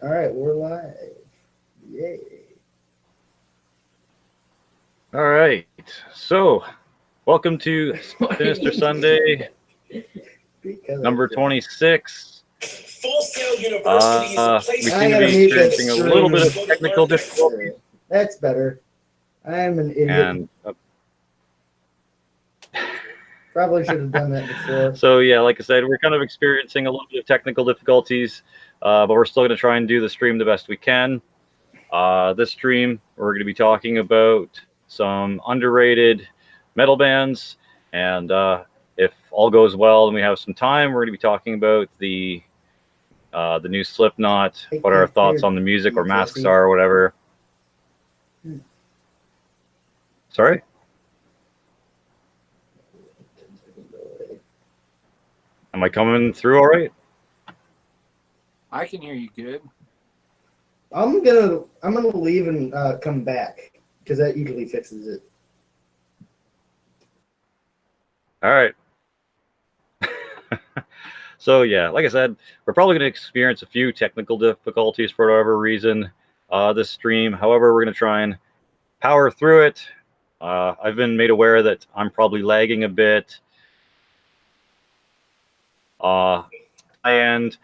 All right, we're live. Yay. All right. So, welcome to Sinister Sunday, number 26. Full Sail University is a place we seem to be experiencing a little bit of technical difficulty. That's better. I am an idiot. And probably should have done that before. So yeah, like I said, we're kind of experiencing a little bit of technical difficulties, but we're still going to try and do the stream the best we can. This stream, we're going to be talking about some underrated metal bands, and if all goes well and we have some time, we're going to be talking about the new Slipknot, what our thoughts on the music or masks are or whatever. Sorry? Am I coming through all right? I can hear you good. I'm gonna leave and come back because that usually fixes it. All right. So yeah, like I said, we're probably going to experience a few technical difficulties for whatever reason this stream. However, we're going to try and power through it. I've been made aware that I'm probably lagging a bit. And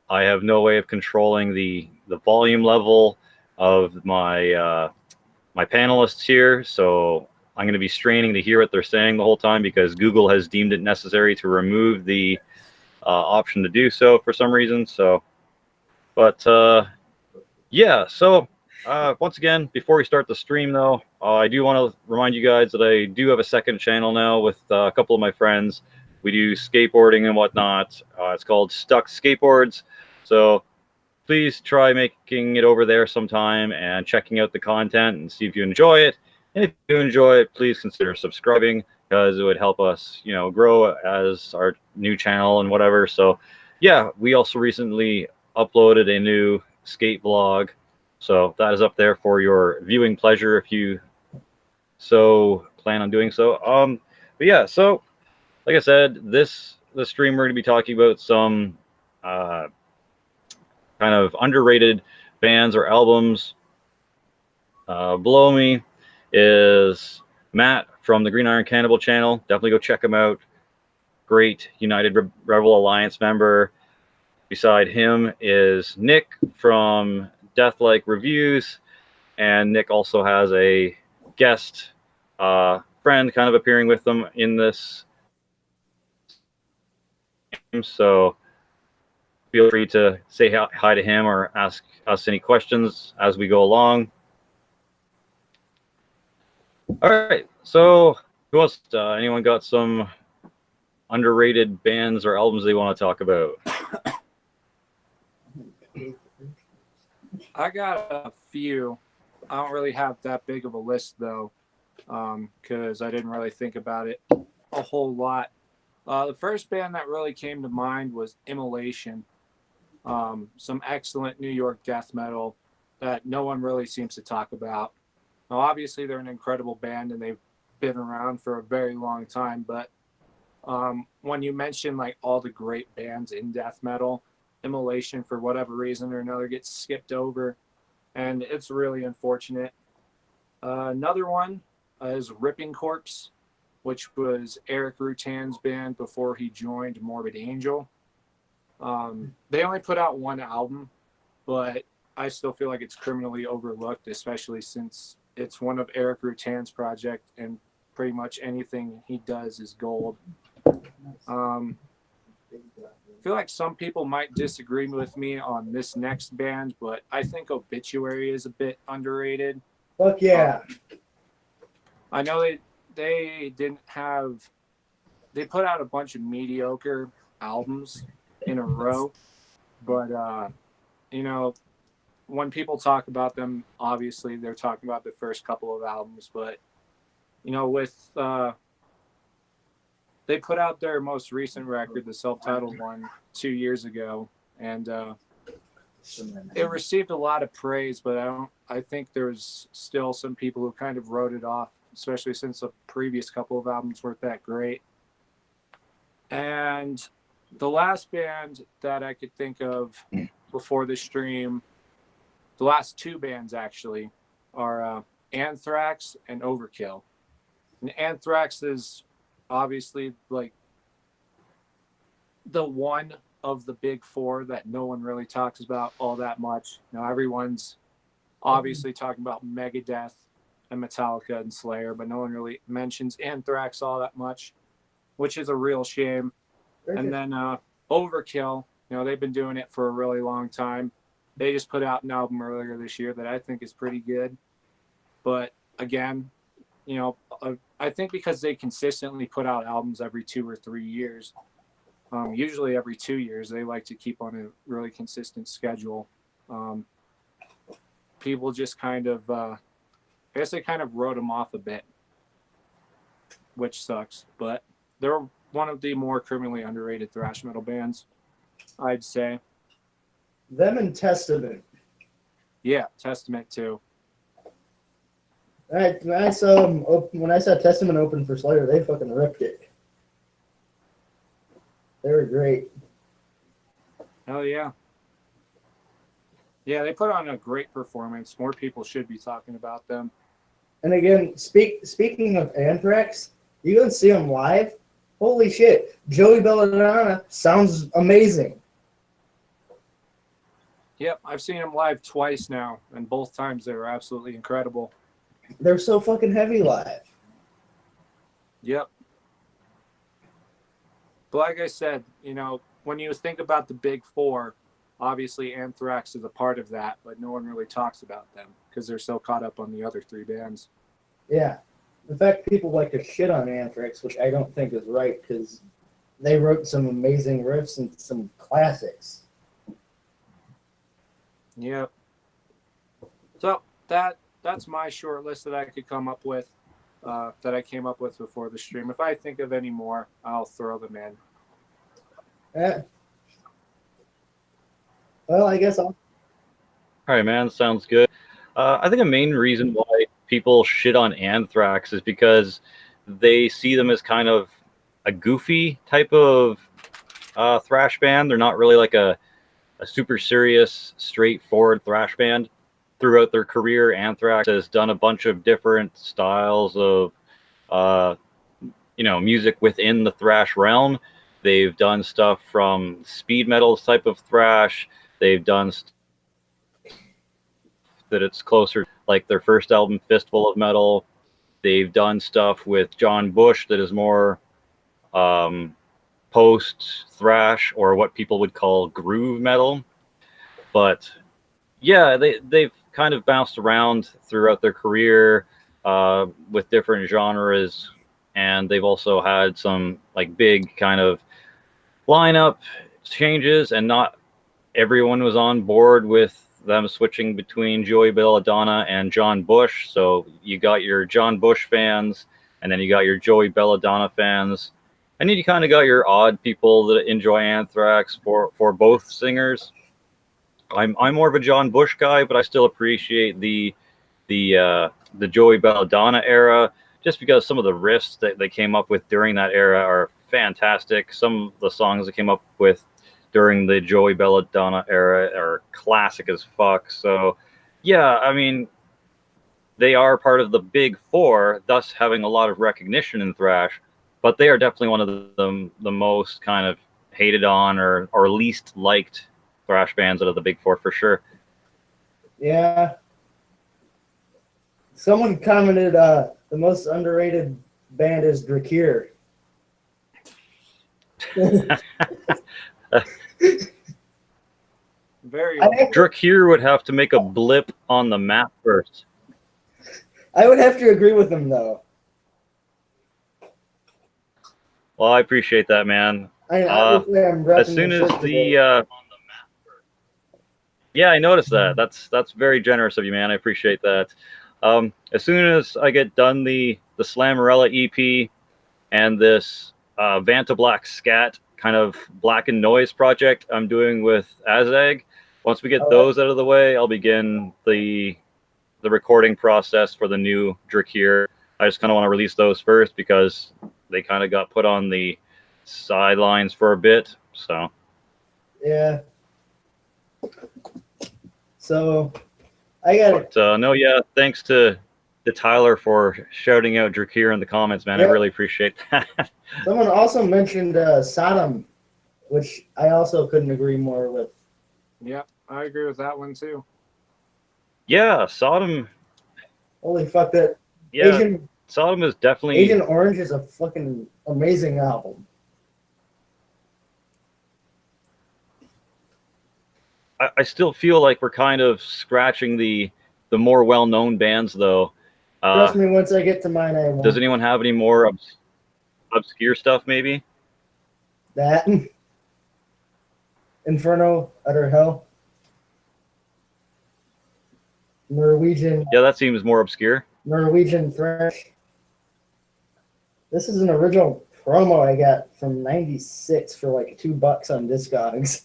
I have no way of controlling the volume level of my my panelists here, so I'm going to be straining to hear what they're saying the whole time because Google has deemed it necessary to remove the option to do so for some reason. So, but yeah. So once again, before we start the stream, though, I do want to remind you guys that I do have a second channel now with a couple of my friends. We do skateboarding and whatnot. It's called Stuck Skateboards. So please try making it over there sometime and checking out the content and see if you enjoy it. And if you enjoy it, please consider subscribing because it would help us, you know, grow as our new channel and whatever. So yeah, we also recently uploaded a new skate vlog. So that is up there for your viewing pleasure if you so plan on doing so. But yeah, so like I said, the stream we're going to be talking about some kind of underrated bands or albums. Below me is Matt from the Green Iron Cannibal channel. Definitely go check him out. Great United Rebel Alliance member. Beside him is Nick from Deathlike Reviews, and Nick also has a guest friend kind of appearing with them in this. So feel free to say hi to him or ask us any questions as we go along. All right, so who else? Anyone got some underrated bands or albums they want to talk about? I got a few. I don't really have that big of a list, though, because I didn't really think about it a whole lot. The first band that really came to mind was Immolation. Some excellent New York death metal that no one really seems to talk about. Now, obviously, they're an incredible band and they've been around for a very long time. But when you mention like all the great bands in death metal, Immolation, for whatever reason or another, gets skipped over, and it's really unfortunate. Another one is Ripping Corpse, which was Eric Rutan's band before he joined Morbid Angel. They only put out one album, but I still feel like it's criminally overlooked, especially since it's one of Eric Rutan's project, and pretty much anything he does is gold. I feel like some people might disagree with me on this next band, but I think Obituary is a bit underrated. Fuck yeah. I know they put out a bunch of mediocre albums in a row, but you know, when people talk about them, obviously they're talking about the first couple of albums, but you know, with they put out their most recent record, the self-titled one, 2 years ago, and it received a lot of praise, but I think there's still some people who kind of wrote it off, especially since the previous couple of albums weren't that great. And the last band that I could think of before the stream the last two bands actually are Anthrax and Overkill. And Anthrax is obviously like the one of the big four that no one really talks about all that much. Now everyone's obviously talking about Megadeth and Metallica and Slayer, but no one really mentions Anthrax all that much, which is a real shame. And then Overkill, you know, they've been doing it for a really long time. They just put out an album earlier this year that I think is pretty good. But again, you know, I think because they consistently put out albums every 2 or 3 years, usually every 2 years, they like to keep on a really consistent schedule. People just kind of, I guess they kind of wrote them off a bit, which sucks. But they're one of the more criminally underrated thrash metal bands, I'd say. Them and Testament. Yeah, Testament too. When I saw them, when I saw Testament open for Slayer, they fucking ripped it. They were great. Hell yeah. Yeah, they put on a great performance. More people should be talking about them. And again, speaking of Anthrax, you go and see them live. Holy shit, Joey Belladonna sounds amazing. Yep, I've seen them live twice now, and both times they were absolutely incredible. They're so fucking heavy live. Yep. But like I said, you know, when you think about the big four, obviously Anthrax is a part of that, but no one really talks about them because they're so caught up on the other three bands. Yeah. In fact, people like to shit on Anthrax, which I don't think is right because they wrote some amazing riffs and some classics. Yep. So that's my short list that I could come up with, that I came up with before the stream. If I think of any more, I'll throw them in. Yeah. Well, I guess I'll. All right, man. Sounds good. I think a main reason why people shit on Anthrax is because they see them as kind of a goofy type of thrash band. They're not really like a super serious, straightforward thrash band. Throughout their career, Anthrax has done a bunch of different styles of, music within the thrash realm. They've done stuff from speed metal type of thrash. They've done that it's closer, like their first album, Fistful of Metal. They've done stuff with John Bush that is more post thrash or what people would call groove metal. But yeah, they've kind of bounced around throughout their career with different genres, and they've also had some like big kind of lineup changes, and not everyone was on board with them switching between Joey Belladonna and John Bush. So you got your John Bush fans, and then you got your Joey Belladonna fans, and then you kind of got your odd people that enjoy Anthrax for both singers. I'm more of a John Bush guy, but I still appreciate the Joey Belladonna era, just because some of the riffs that they came up with during that era are fantastic. Some of the songs that came up with during the Joey Belladonna era are classic as fuck. So yeah, I mean, they are part of the big four, thus having a lot of recognition in thrash, but they are definitely one of the most kind of hated on or least liked thrash bands out of the big four for sure. Yeah. Someone commented the most underrated band is Drakir. Very Drakir would have to make a blip on the map first. I would have to agree with him though. Well, I appreciate that, man. Obviously I'm As soon as the yeah, I noticed that. That's very generous of you, man. I appreciate that. As soon as I get done the Slammerella EP and this Vanta Black Scat kind of black and noise project I'm doing with Azeg, once we get those out of the way, I'll begin the recording process for the new Drakir. I just kind of want to release those first because they kind of got put on the sidelines for a bit. So yeah. So I got it. But no, yeah, thanks to Tyler for shouting out Drakir in the comments, man. Yep. I really appreciate that. Someone also mentioned Sodom, which I also couldn't agree more with. Yep, I agree with that one too. Yeah, Sodom. Holy fuck, that Yeah, Sodom is definitely. Agent Orange is a fucking amazing album. I still feel like we're kind of scratching the more well-known bands, though. Trust me, once I get to mine, I won't. Does anyone have any more obscure stuff, maybe? That Inferno, Utter Hell, Norwegian. Yeah, that seems more obscure. Norwegian Thresh. This is an original promo I got from '96 for like $2 on Discogs.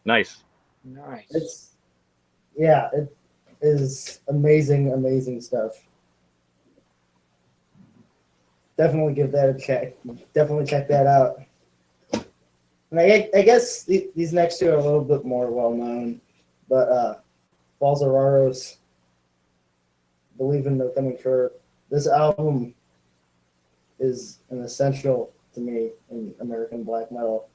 Nice. Nice. It is amazing, amazing stuff. Definitely give that a check. Definitely check that out. And I guess these next two are a little bit more well known, but Falls of Rauros, Believe in the Coming Shore. This album is an essential to me in American black metal.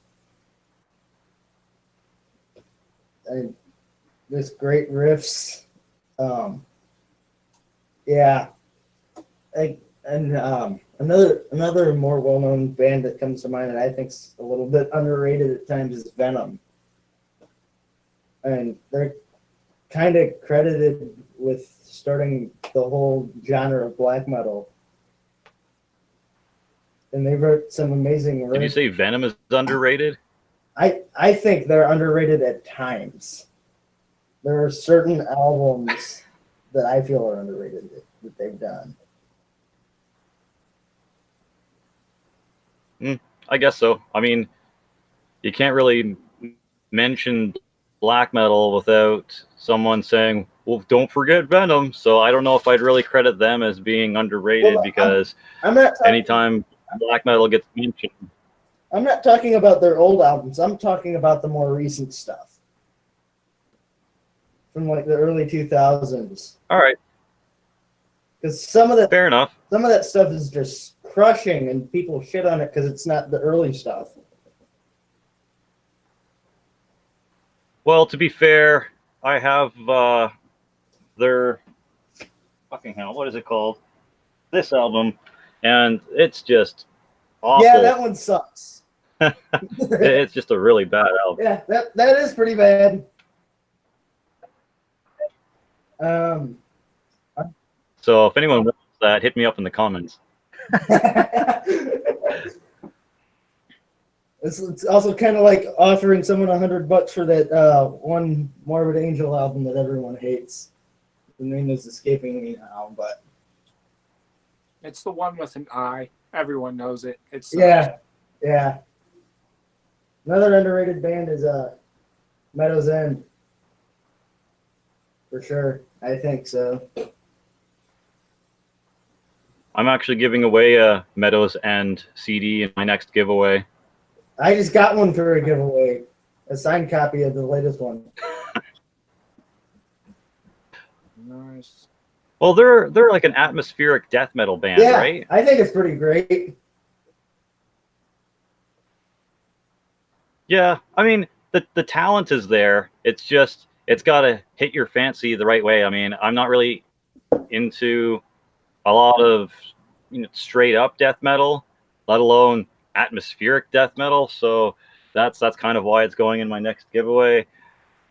And there's great riffs. Another more well-known band that comes to mind that I think's a little bit underrated at times is Venom. And they're kind of credited with starting the whole genre of black metal. And they wrote some amazing riffs. Did you say Venom is underrated? I think they're underrated at times. There are certain albums that I feel are underrated that they've done. I guess so. I mean, you can't really mention black metal without someone saying, well, don't forget Venom. So I don't know if I'd really credit them as being underrated, because I'm not anytime black metal gets mentioned. I'm not talking about their old albums. I'm talking about the more recent stuff from like the early 2000s. All right. Because some of Fair enough. Some of that stuff is just crushing, and people shit on it because it's not the early stuff. Well, to be fair, I have their fucking hell. What is it called? This album, and it's just awful. Yeah, that one sucks. It's just a really bad album. Yeah, that is pretty bad. So if anyone wants that, hit me up in the comments. It's also kind of like offering someone $100 for that one Morbid Angel album that everyone hates. The name is escaping me now, but it's the one with an I. Everyone knows it. It's yeah. Another underrated band is Meadow's End. For sure, I think so. I'm actually giving away a Meadows End CD in my next giveaway. I just got one for a giveaway, a signed copy of the latest one. nice. Well, they're like an atmospheric death metal band, Yeah, right? I think it's pretty great. Yeah, I mean, the talent is there. It's just, it's got to hit your fancy the right way. I mean, I'm not really into a lot of straight up death metal, let alone atmospheric death metal. So that's kind of why it's going in my next giveaway.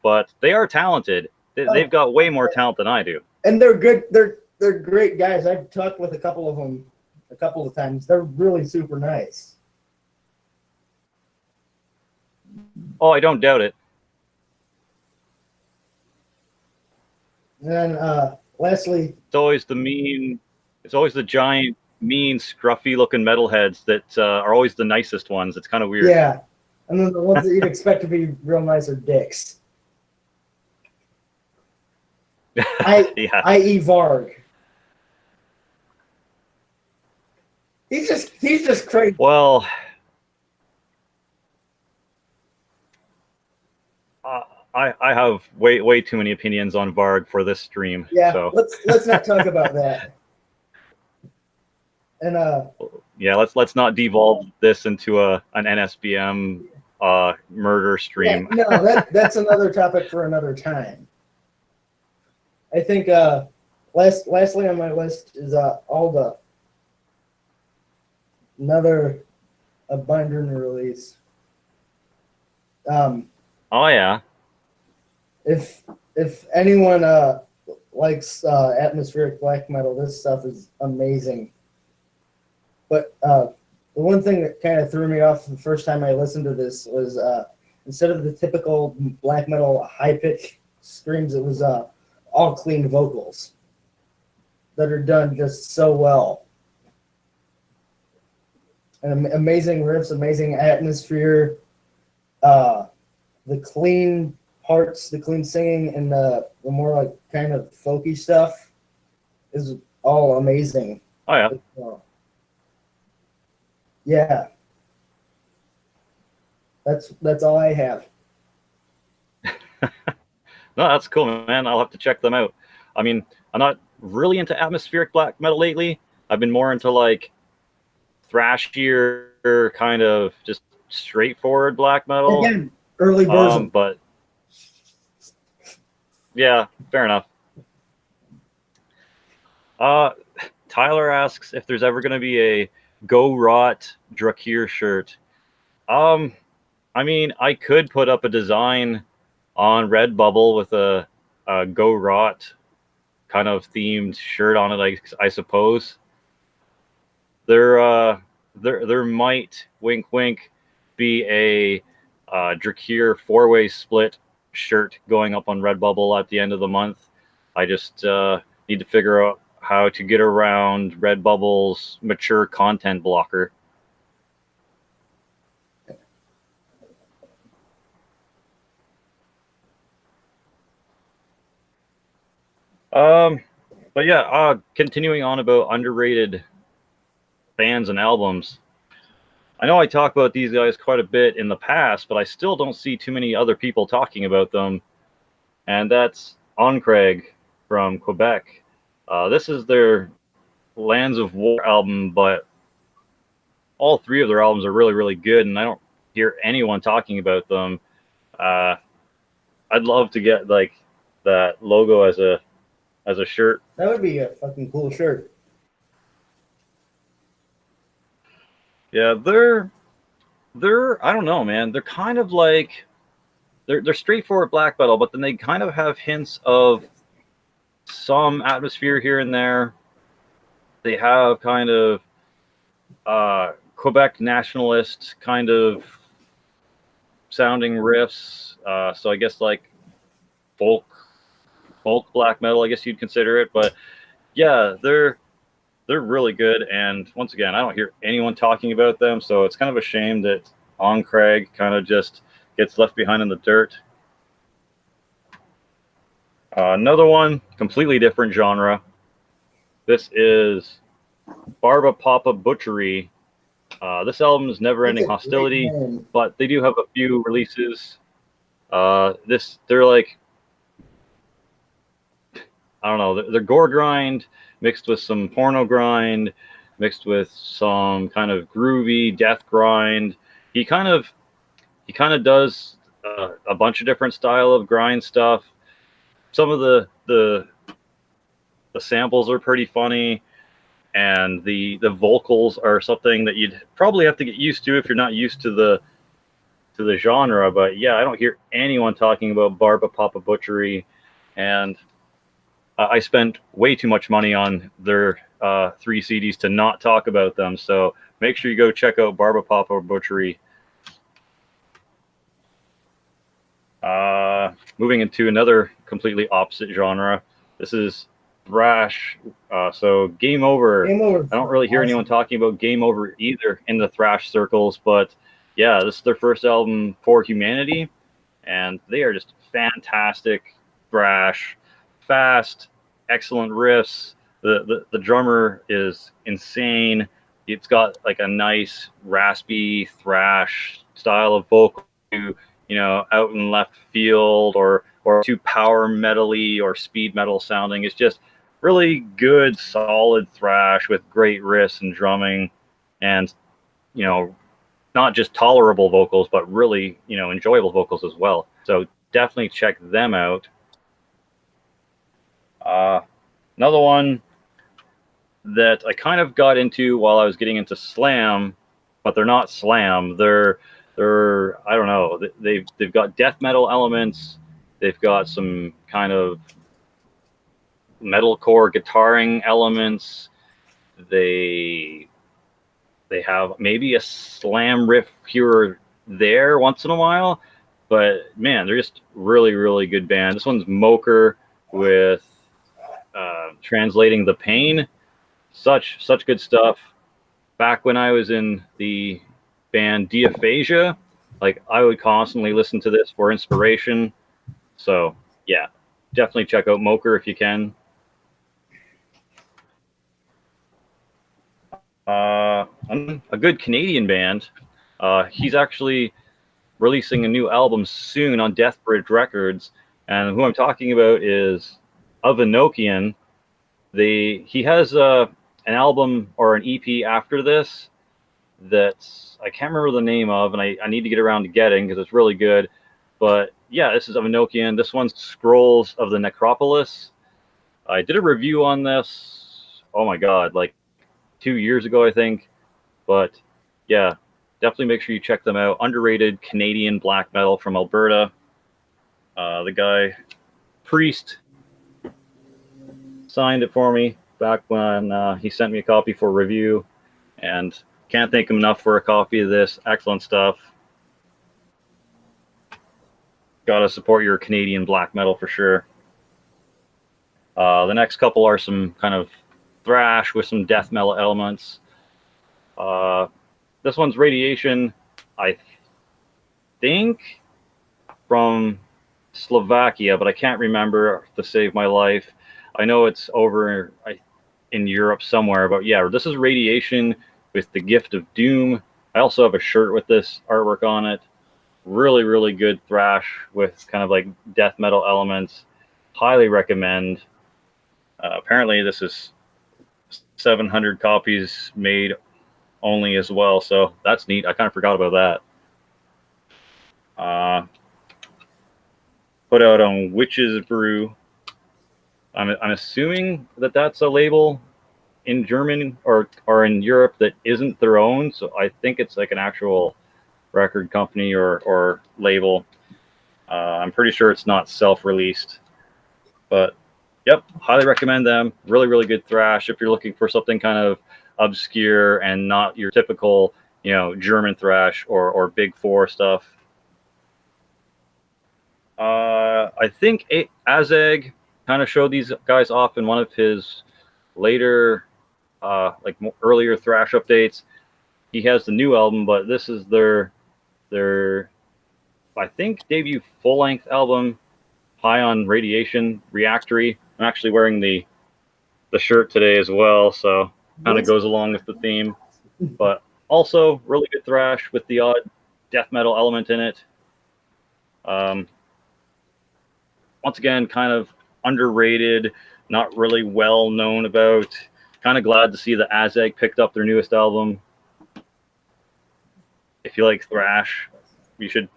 But they are talented. They've got way more talent than I do. And they're good. They're great guys. I've talked with a couple of them a couple of times. They're really super nice. Oh, I don't doubt it. And then lastly, It's always the giant, mean, scruffy-looking metalheads that are always the nicest ones. It's kind of weird. yeah, and then the ones that you'd expect to be real nice are dicks. Yeah. I.e. Varg. He's just crazy. Well, I have way too many opinions on Varg for this stream. Yeah, So let's not talk about that. And yeah, let's not devolve this into an NSBM murder stream. yeah, no, that's another topic for another time. I think lastly on my list is Alda. Another a binder new release. Oh yeah. If anyone likes atmospheric black metal, this stuff is amazing. But the one thing that kind of threw me off the first time I listened to this was instead of the typical black metal high pitch screams, it was all clean vocals that are done just so well. And amazing riffs, amazing atmosphere, the clean parts, the clean singing, and the more like kind of folky stuff is all amazing. Oh yeah. Yeah. That's all I have. No, that's cool, man. I'll have to check them out. I mean, I'm not really into atmospheric black metal lately. I've been more into like thrashier, kind of just straightforward black metal. Again, early version. But yeah, fair enough. Tyler asks if there's ever going to be a Go Rot Drakir shirt. I mean, I could put up a design on Redbubble with a Go Rot kind of themed shirt on it, I suppose. There might, wink wink, be a Drakir 4-way split shirt going up on Redbubble at the end of the month. I just need to figure out how to get around Redbubble's mature content blocker. But yeah, continuing on about underrated bands and albums. I know I talk about these guys quite a bit in the past, but I still don't see too many other people talking about them. And that's Anhkrehg from Quebec. This is their Lands of War album, but all three of their albums are really good, and I don't hear anyone talking about them. I'd love to get like that logo as a shirt. That would be a fucking cool shirt. Yeah, they're I don't know, man. They're kind of like they're straightforward black metal, but then they kind of have hints of some atmosphere here and there. They have kind of Quebec nationalist kind of sounding riffs. So I guess like folk black metal, I guess you'd consider it. But yeah, they're really good. And once again, I don't hear anyone talking about them, so it's kind of a shame that Anhkrehg kind of just gets left behind in the dirt. Another one, completely different genre. This is Bbarbapappa Butchery. This album is Neverending Hostility, but they do have a few releases. They're like, I don't know, they're gore grind mixed with some porno grind, mixed with some kind of groovy death grind. He kind of does a bunch of different style of grind stuff. Some of the samples are pretty funny, and the vocals are something that you'd probably have to get used to if you're not used to the genre. But yeah, I don't hear anyone talking about Bbarbapappa Butchery, and I spent way too much money on their 3 CDs to not talk about them. So make sure you go check out Bbarbapappa Butchery. Moving into another completely opposite genre. This is thrash. So Game Over. Game Over. I don't really hear anyone talking about Game Over either in the thrash circles, but yeah, this is their first album, For Humanity, and they are just fantastic thrash, fast, excellent riffs. The drummer is insane. It's got like a nice raspy thrash style of vocal. out in left field or too power metally or speed metal sounding. It's just really good, solid thrash with great riffs and drumming, and not just tolerable vocals, but really enjoyable vocals as well. So definitely check them out. Another one that I kind of got into while I was getting into slam, but they're not slam. They're I don't know. They've got death metal elements. They've got some kind of metalcore guitaring elements. They have maybe a slam riff here or there once in a while, but man, they're just really, really good band. This one's Moker with Translating the Pain. Such good stuff. Back when I was in the band Diaphasia, like I would constantly listen to this for inspiration. So yeah, definitely check out Moker if you can. A good Canadian band. He's actually releasing a new album soon on Deathbridge Records, and who I'm talking about is Enochian. He has an album or an EP after this that I can't remember the name of, and I need to get around to getting because it's really good. But yeah, this is Enochian. This one's Scrolls of the Necropolis. I did a review on this. Oh my god, like 2 years ago, I think. But yeah, definitely make sure you check them out. Underrated Canadian black metal from Alberta. The guy Priest signed it for me back when he sent me a copy for review, and can't thank him enough for a copy of this. Excellent stuff. Gotta support your Canadian black metal for sure. The next couple are some kind of thrash with some death metal elements. This one's Radiation, I think from Slovakia, but I can't remember to save my life. I know it's over in Europe somewhere, but yeah, this is Radiation with The Gift of Doom. I also have a shirt with this artwork on it. Really, really good thrash with kind of like death metal elements. Highly recommend. Apparently this is 700 copies made only as well, so that's neat. I kind of forgot about that. Put out on Witch's Brew. I'm assuming that that's a label in German or in Europe that isn't their own, so I think it's like an actual record company or label. I'm pretty sure it's not self-released, but yep, highly recommend them. Really, really good thrash if you're looking for something kind of obscure and not your typical, German thrash or Big Four stuff. I think Azeg kind of showed these guys off in one of his later, earlier thrash updates. He has the new album, but this is their I think debut full-length album, High on Radiation, Reactory. I'm actually wearing the shirt today as well, so kind of goes along with the theme. But also really good thrash with the odd death metal element in it. Once again, kind of underrated, not really well known about. Kind of glad to see that Azeg picked up their newest album. If you like thrash, you should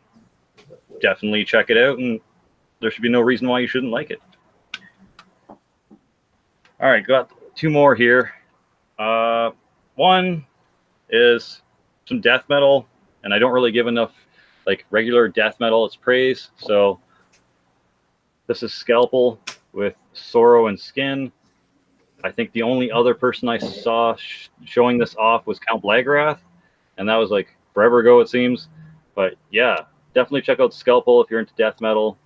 definitely check it out, and there should be no reason why you shouldn't like it. All right, got two more here. One is some death metal, and I don't really give enough regular death metal its praise, so this is Scalpel with Sorrow and Skin. I think the only other person I saw showing this off was Count Blagrath, and that was forever ago, it seems. But yeah, definitely check out Scalpel if you're into death metal.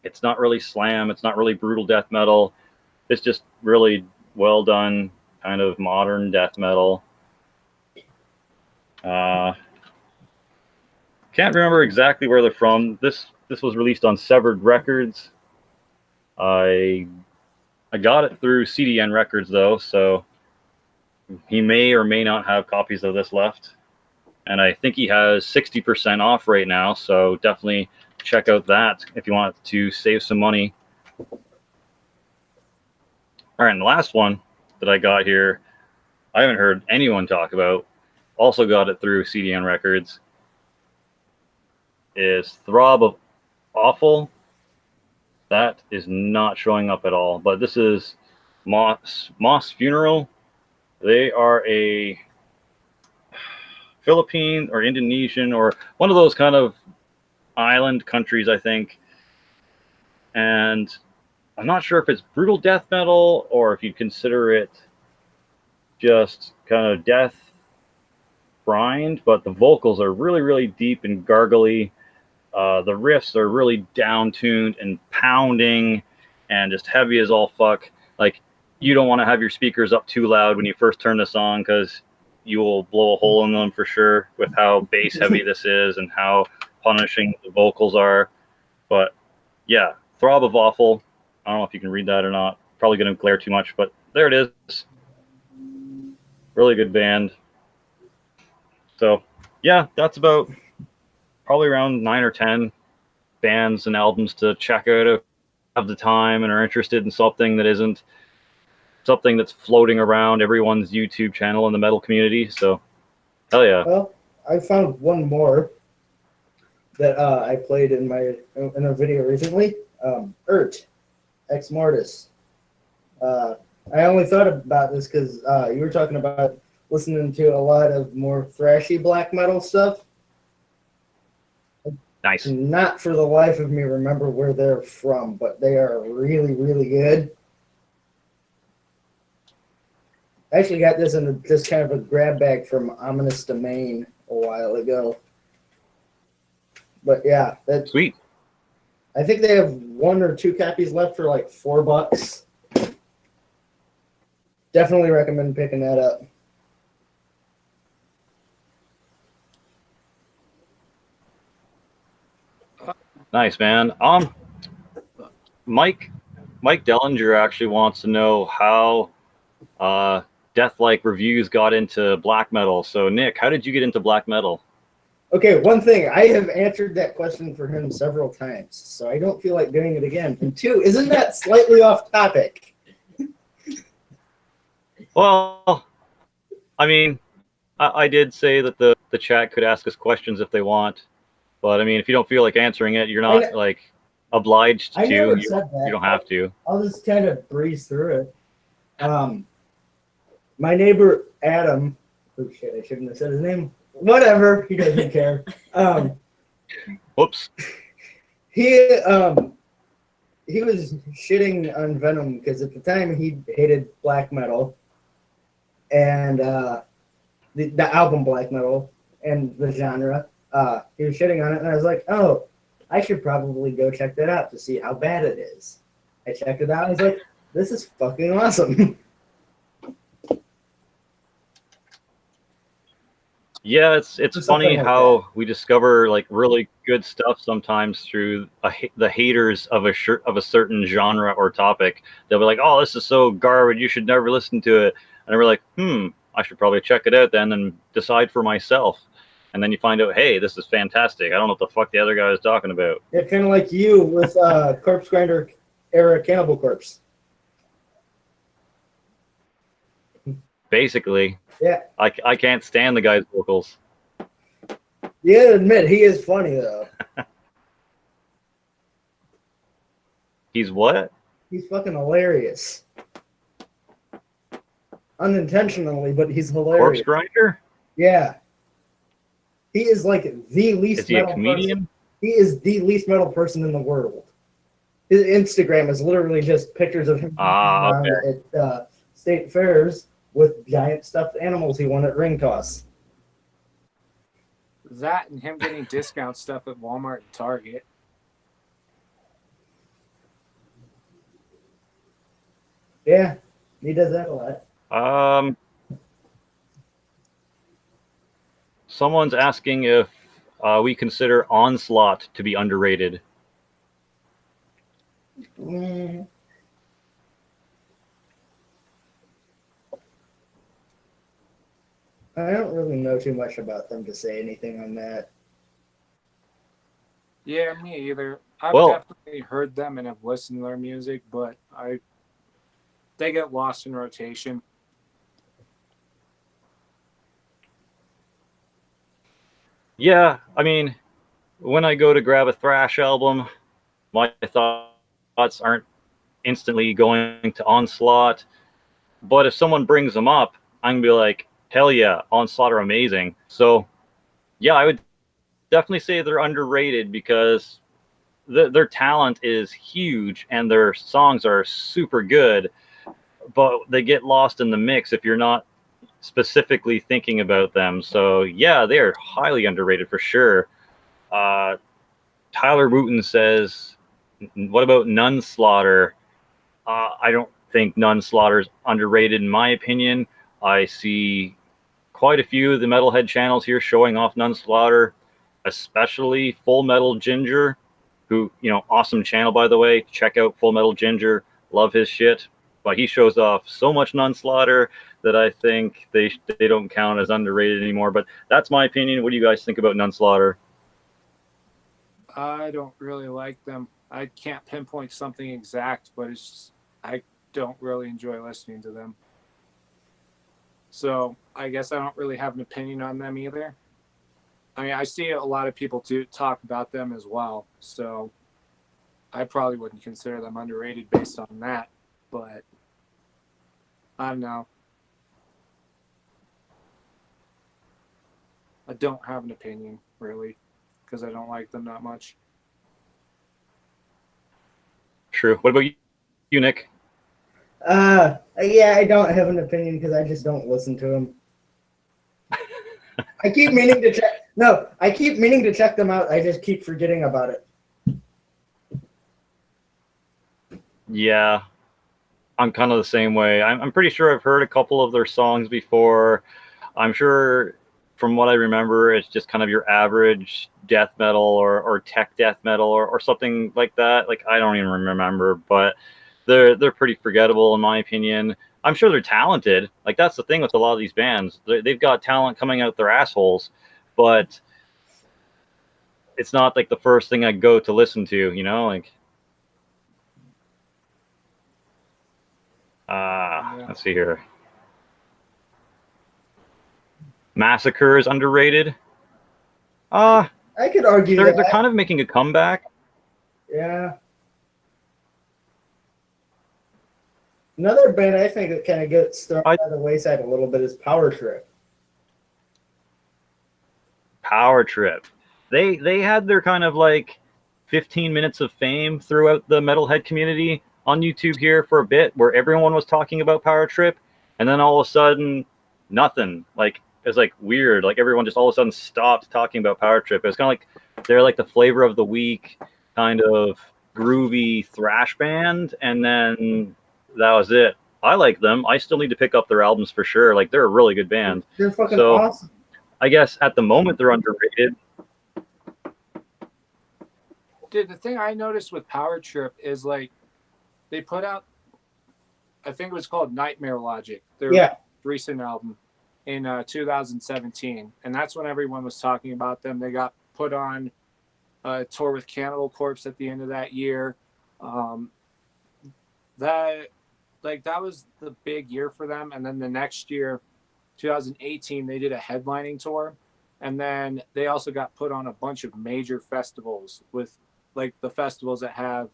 It's not really slam, it's not really brutal death metal. It's just really well done, kind of modern death metal. Can't remember exactly where they're from. This was released on Severed Records. I got it through CDN Records though, so he may or may not have copies of this left. and I think he has 60% off right now. So definitely check out that if you want to save some money. All right, and the last one that I got here, I haven't heard anyone talk about. Also got it through CDN Records. Is Throb of Offal. That is not showing up at all. But this is Moss Funeral. They are a Philippine or Indonesian or one of those kind of island countries, I think. And I'm not sure if it's brutal death metal or if you consider it just kind of death grind, but the vocals are really, really deep and gargly. The riffs are really down-tuned and pounding and just heavy as all fuck. Like, you don't want to have your speakers up too loud when you first turn this on because you will blow a hole in them for sure with how bass heavy this is and how punishing the vocals are. But yeah, Throb of Offal. I don't know if you can read that or not. Probably going to glare too much, but there it is. Really good band. So yeah, that's about probably around 9 or 10 bands and albums to check out if you have the time and are interested in something that isn't something that's floating around everyone's YouTube channel in the metal community. So hell yeah. Well, I found one more that I played in a video recently. Urt, Ex Mortis. I only thought about this because you were talking about listening to a lot of more thrashy black metal stuff. Nice. Not for the life of me remember where they're from, but they are really, really good. I actually got this in just kind of a grab bag from Ominous Domain a while ago. But yeah, that's sweet. I think they have 1 or 2 copies left for like $4. Definitely recommend picking that up. Nice, man. Mike Dellinger actually wants to know how Death-like reviews got into black metal. So Nick, how did you get into black metal? Okay, one thing, I have answered that question for him several times, so I don't feel like doing it again. And 2, isn't that slightly off topic? Well, I mean, I did say that the chat could ask us questions if they want, but I mean, if you don't feel like answering it, you're not like obliged to. I never said that. You don't have to. I'll just kind of breeze through it. My neighbor Adam, oh shit, I shouldn't have said his name. Whatever, he doesn't care. Whoops. He was shitting on Venom because at the time he hated black metal and the album black metal and the genre. He was shitting on it, and I was like, oh, I should probably go check that out to see how bad it is. I checked it out, and I was like, this is fucking awesome. Yeah, it's funny how we discover like really good stuff sometimes through the haters of a certain genre or topic. They'll be like, "Oh, this is so garbage. You should never listen to it." And we're like, I should probably check it out then and decide for myself." And then you find out, hey, this is fantastic. I don't know what the fuck the other guy was talking about. Yeah, kind of like you with Corpse Grinder era Cannibal Corpse. Basically. Yeah. I can't stand the guy's vocals. You gotta admit, he is funny, though. He's what? He's fucking hilarious. Unintentionally, but he's hilarious. Corpse Grinder? Yeah. He is like the least Is he a metal comedian? person. He is the least metal person in the world. His Instagram is literally just pictures of him okay. at state fairs with giant stuffed animals he won at ring toss. That and him getting discount stuff at Walmart and Target. Yeah, he does that a lot. Someone's asking if we consider Onslaught to be underrated. I don't really know too much about them to say anything on that. Yeah, me either. I've Well, definitely heard them and have listened to their music, but they get lost in rotation. yeah, I mean, when I go to grab a thrash album, my thoughts aren't instantly going to Onslaught. But if someone brings them up, I'm gonna be like, hell yeah, Onslaught are amazing. So yeah, I would definitely say they're underrated because their talent is huge and their songs are super good, but they get lost in the mix if you're not specifically thinking about them. So yeah, they are highly underrated for sure. Uh, Tyler Wooten says, "What about Nunslaughter?" I don't think Nunslaughter is underrated in my opinion. I see quite a few of the metalhead channels here showing off Nunslaughter, especially Full Metal Ginger, who, awesome channel by the way. Check out Full Metal Ginger. Love his shit. But he shows off so much Nunslaughter that I think they don't count as underrated anymore. But that's my opinion. What do you guys think about Nunslaughter? I don't really like them. I can't pinpoint something exact, but it's just, I don't really enjoy listening to them. So I guess I don't really have an opinion on them either. I mean, I see a lot of people do talk about them as well, so I probably wouldn't consider them underrated based on that, but I don't know. I don't have an opinion, really, because I don't like them that much. True. What about you, Nick? Yeah, I don't have an opinion because I just don't listen to them. I keep meaning to check. No, I keep meaning to check them out. I just keep forgetting about it. Yeah, I'm kind of the same way. I'm pretty sure I've heard a couple of their songs before. I'm sure from what I remember, it's just kind of your average death metal or tech death metal or something like that. Like, I don't even remember, but they're pretty forgettable in my opinion. I'm sure they're talented. Like, that's the thing with a lot of these bands. They've got talent coming out their assholes, but it's not like the first thing I go to listen to, like, let's see here. Massacre is underrated. I could argue They're that. kind of making a comeback. Yeah. Another band I think that kind of gets thrown by the wayside a little bit is Power Trip. Power Trip. They had their kind of like 15 minutes of fame throughout the metalhead community on YouTube here for a bit, where everyone was talking about Power Trip, and then all of a sudden, nothing. Like, it was like weird. Like, everyone just all of a sudden stopped talking about Power Trip. It was kind of like they're like the flavor of the week, kind of groovy thrash band, and then that was it. I like them. I still need to pick up their albums for sure. Like, they're a really good band. They're fucking awesome. I guess at the moment they're underrated. Dude, the thing I noticed with Power Trip is like they put out, I think it was called Nightmare Logic, their recent album in 2017, and that's when everyone was talking about them. They got put on a tour with Cannibal Corpse at the end of that year. That was the big year for them, and then the next year, 2018, they did a headlining tour, and then they also got put on a bunch of major festivals with like the festivals that have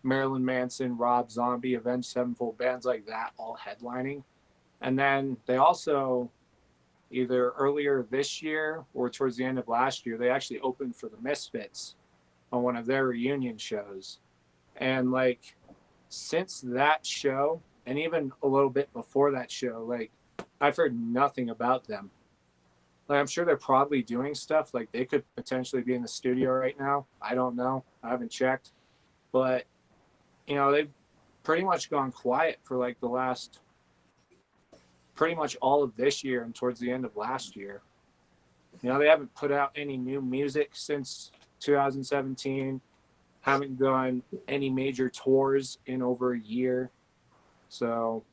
Marilyn Manson, Rob Zombie, Avenged Sevenfold, bands like that all headlining. And then they also, either earlier this year or towards the end of last year, they actually opened for the Misfits on one of their reunion shows. And like since that show, and even a little bit before that show, like I've heard nothing about them. Like, I'm sure they're probably doing stuff. Like, they could potentially be in the studio right now. I don't know. I haven't checked. But, they've pretty much gone quiet for, like, the last pretty much all of this year and towards the end of last year. They haven't put out any new music since 2017. Haven't done any major tours in over a year. So,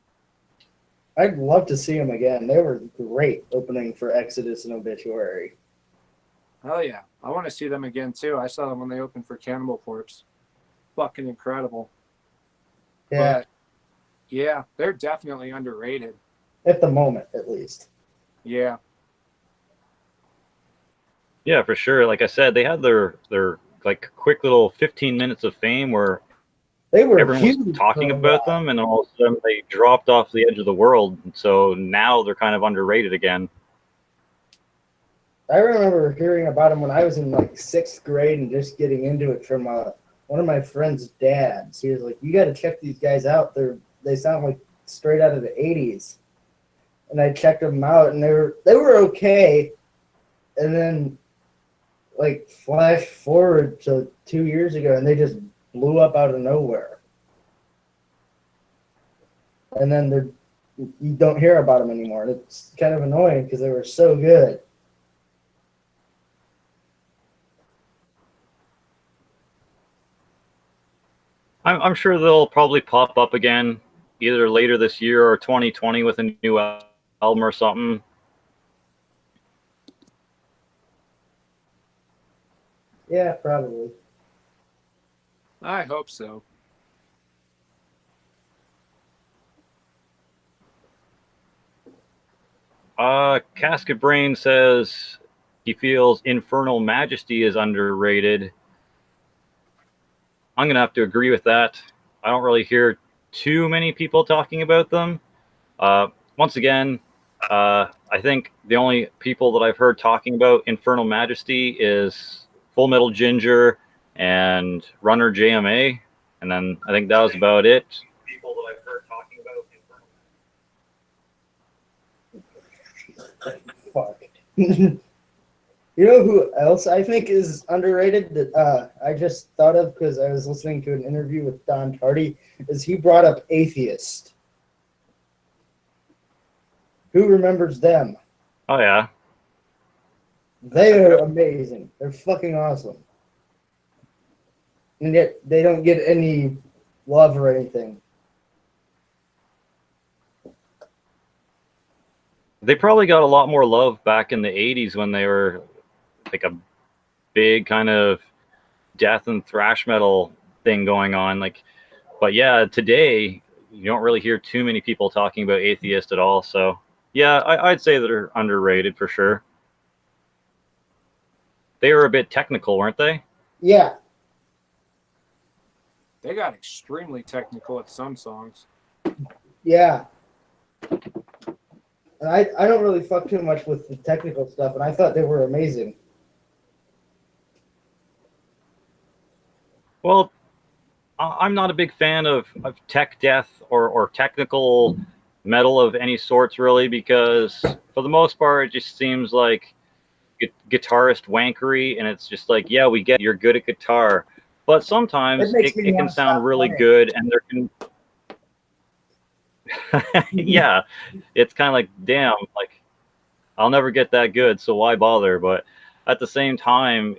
I'd love to see them again. They were great opening for Exodus and Obituary. Hell yeah. I want to see them again too. I saw them when they opened for Cannibal Corpse. Fucking incredible. Yeah, But yeah, they're definitely underrated. at the moment, at least. Yeah. Yeah, for sure. Like I said, they had their like quick little 15 minutes of fame where They were everyone huge was for talking a about while. them, and then all of a sudden they dropped off the edge of the world. So now they're kind of underrated again. I remember hearing about them when I was in like 6th grade and just getting into it from one of my friend's dads. He was like, "You got to check these guys out. They sound like straight out of the '80s." And I checked them out, and they were okay. And then, like, flash forward to 2 years ago, and they just blew up out of nowhere. And then you don't hear about them anymore. It's kind of annoying because they were so good. I'm sure they'll probably pop up again either later this year or 2020 with a new album or something. Yeah, probably. I hope so. Casket Brain says he feels Infernal Majesty is underrated. I'm going to have to agree with that. I don't really hear too many people talking about them. Once again, I think the only people that I've heard talking about Infernal Majesty is Full Metal Ginger and Runner JMA. And then I think that was about it. People that I've heard talking about Infernal. Fuck. You know who else I think is underrated that I just thought of because I was listening to an interview with Don Tardy, is he brought up Atheist. Who remembers them? Oh, yeah. They are amazing. They're fucking awesome. And yet they don't get any love or anything. They probably got a lot more love back in the 80s when they were like a big kind of death and thrash metal thing going on. But yeah, today you don't really hear too many people talking about Atheist at all. So yeah, I'd say that they're underrated for sure. They were a bit technical, weren't they? Yeah. They got extremely technical at some songs. Yeah. And I don't really fuck too much with the technical stuff, and I thought they were amazing. Well, I'm not a big fan of tech death or technical metal of any sorts, really, because for the most part, it just seems like guitarist wankery, and it's just like, yeah, we get you're good at guitar, but sometimes it can sound really good, and there can yeah, it's kind of like, damn, like I'll never get that good, so why bother? But at the same time,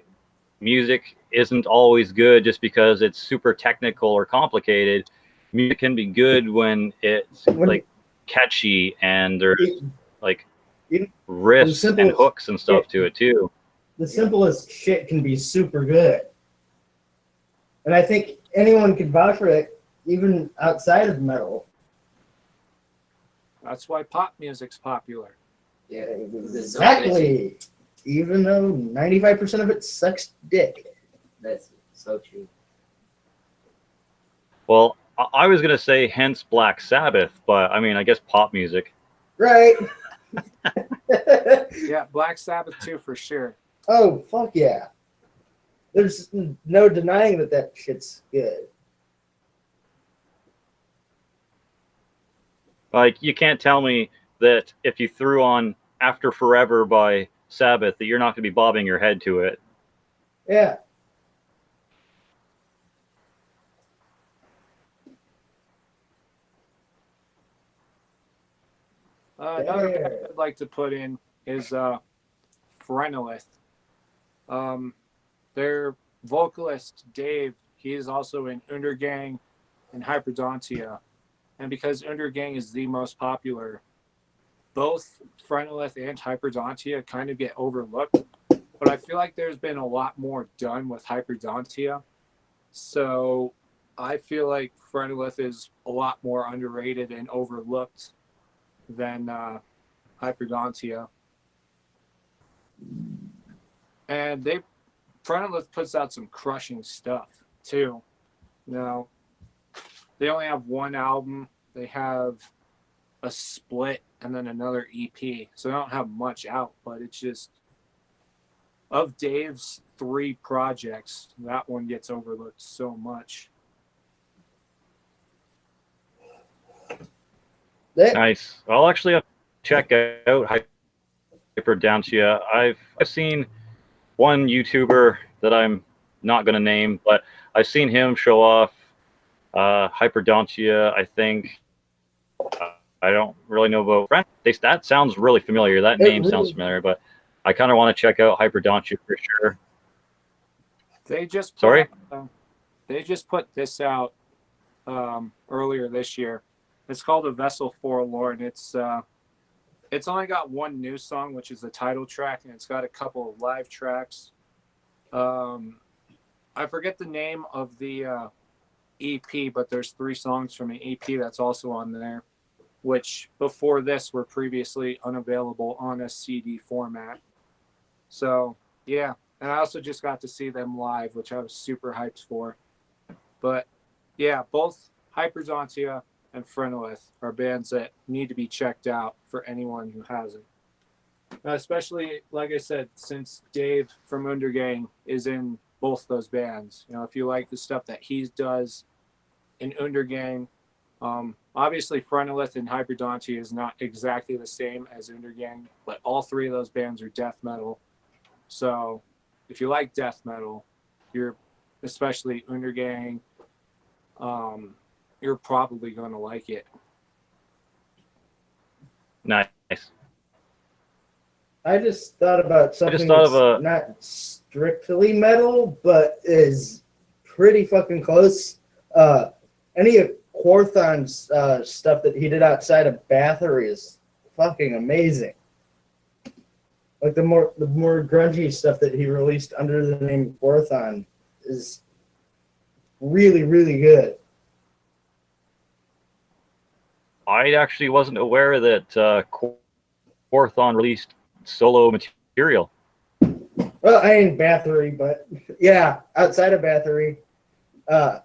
music isn't always good just because it's super technical or complicated. Music can be good when it's like catchy and there's like riffs and hooks and stuff to it too. The simplest shit can be super good. And I think anyone could vouch for it, even outside of metal. That's why pop music's popular. Yeah, exactly. Even though 95% of it sucks dick. That's so true. Well, I was gonna say hence Black Sabbath, but I mean, I guess pop music. Right. Yeah, Black Sabbath too, for sure. Oh, fuck yeah. There's no denying that shit's good. Like, you can't tell me that if you threw on After Forever by Sabbath that you're not gonna be bobbing your head to it. Yeah. Another band I'd like to put in is Phrenelith. Their vocalist, Dave, he is also in Undergang and Hyperdontia. and because Undergang is the most popular, both Phrenelith and Hyperdontia kind of get overlooked. But I feel like there's been a lot more done with Hyperdontia. So I feel like Phrenelith is a lot more underrated and overlooked than Hyperdontia. And Phrenelith puts out some crushing stuff too. Now, they only have one album. They have a split and then another EP. So they don't have much out, but it's just, of Dave's 3 projects, that one gets overlooked so much. Nice. I'll actually check out Hyperdontia. I've seen one YouTuber that I'm not going to name, but I've seen him show off Hyperdontia, I think. I don't really know about that sounds really familiar. That name sounds familiar, but I kind of want to check out Hyperdontia for sure. They just put this out earlier this year. It's called A Vessel Forlorn. It's only got one new song, which is the title track, and it's got a couple of live tracks. I forget the name of the EP, but there's 3 songs from an EP that's also on there, which before this were previously unavailable on a CD format. So, yeah. And I also just got to see them live, which I was super hyped for. But, yeah, both Hyperdontia and Phrenelith are bands that need to be checked out for anyone who hasn't. Especially, like I said, since Dave from Undergang is in both those bands. If you like the stuff that he does in Undergang, obviously Phrenelith and Hyperdontia is not exactly the same as Undergang, but all 3 of those bands are death metal. So if you like death metal, especially Undergang, you're probably going to like it. Nice. I just thought about something that's not strictly metal, but is pretty fucking close. Any of Quorthon's stuff that he did outside of Bathory is fucking amazing. Like the more grungy stuff that he released under the name Quorthon is really, really good. I actually wasn't aware that Quorthon released solo material. Well, I ain't Bathory, but yeah, outside of Bathory,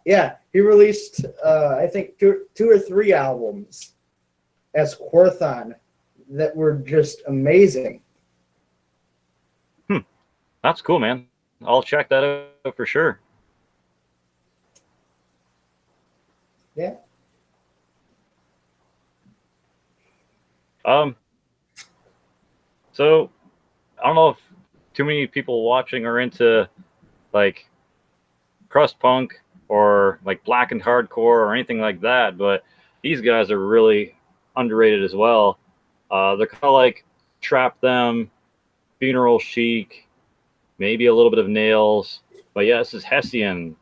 yeah, he released I think two or 3 albums as Quorthon that were just amazing. That's cool, man. I'll check that out for sure. Yeah. So I don't know if too many people watching are into like crust punk or like blackened hardcore or anything like that, but these guys are really underrated as well. They're kind of like Trap Them, Funeral Chic, maybe a little bit of Nails, but yeah, this is Hessian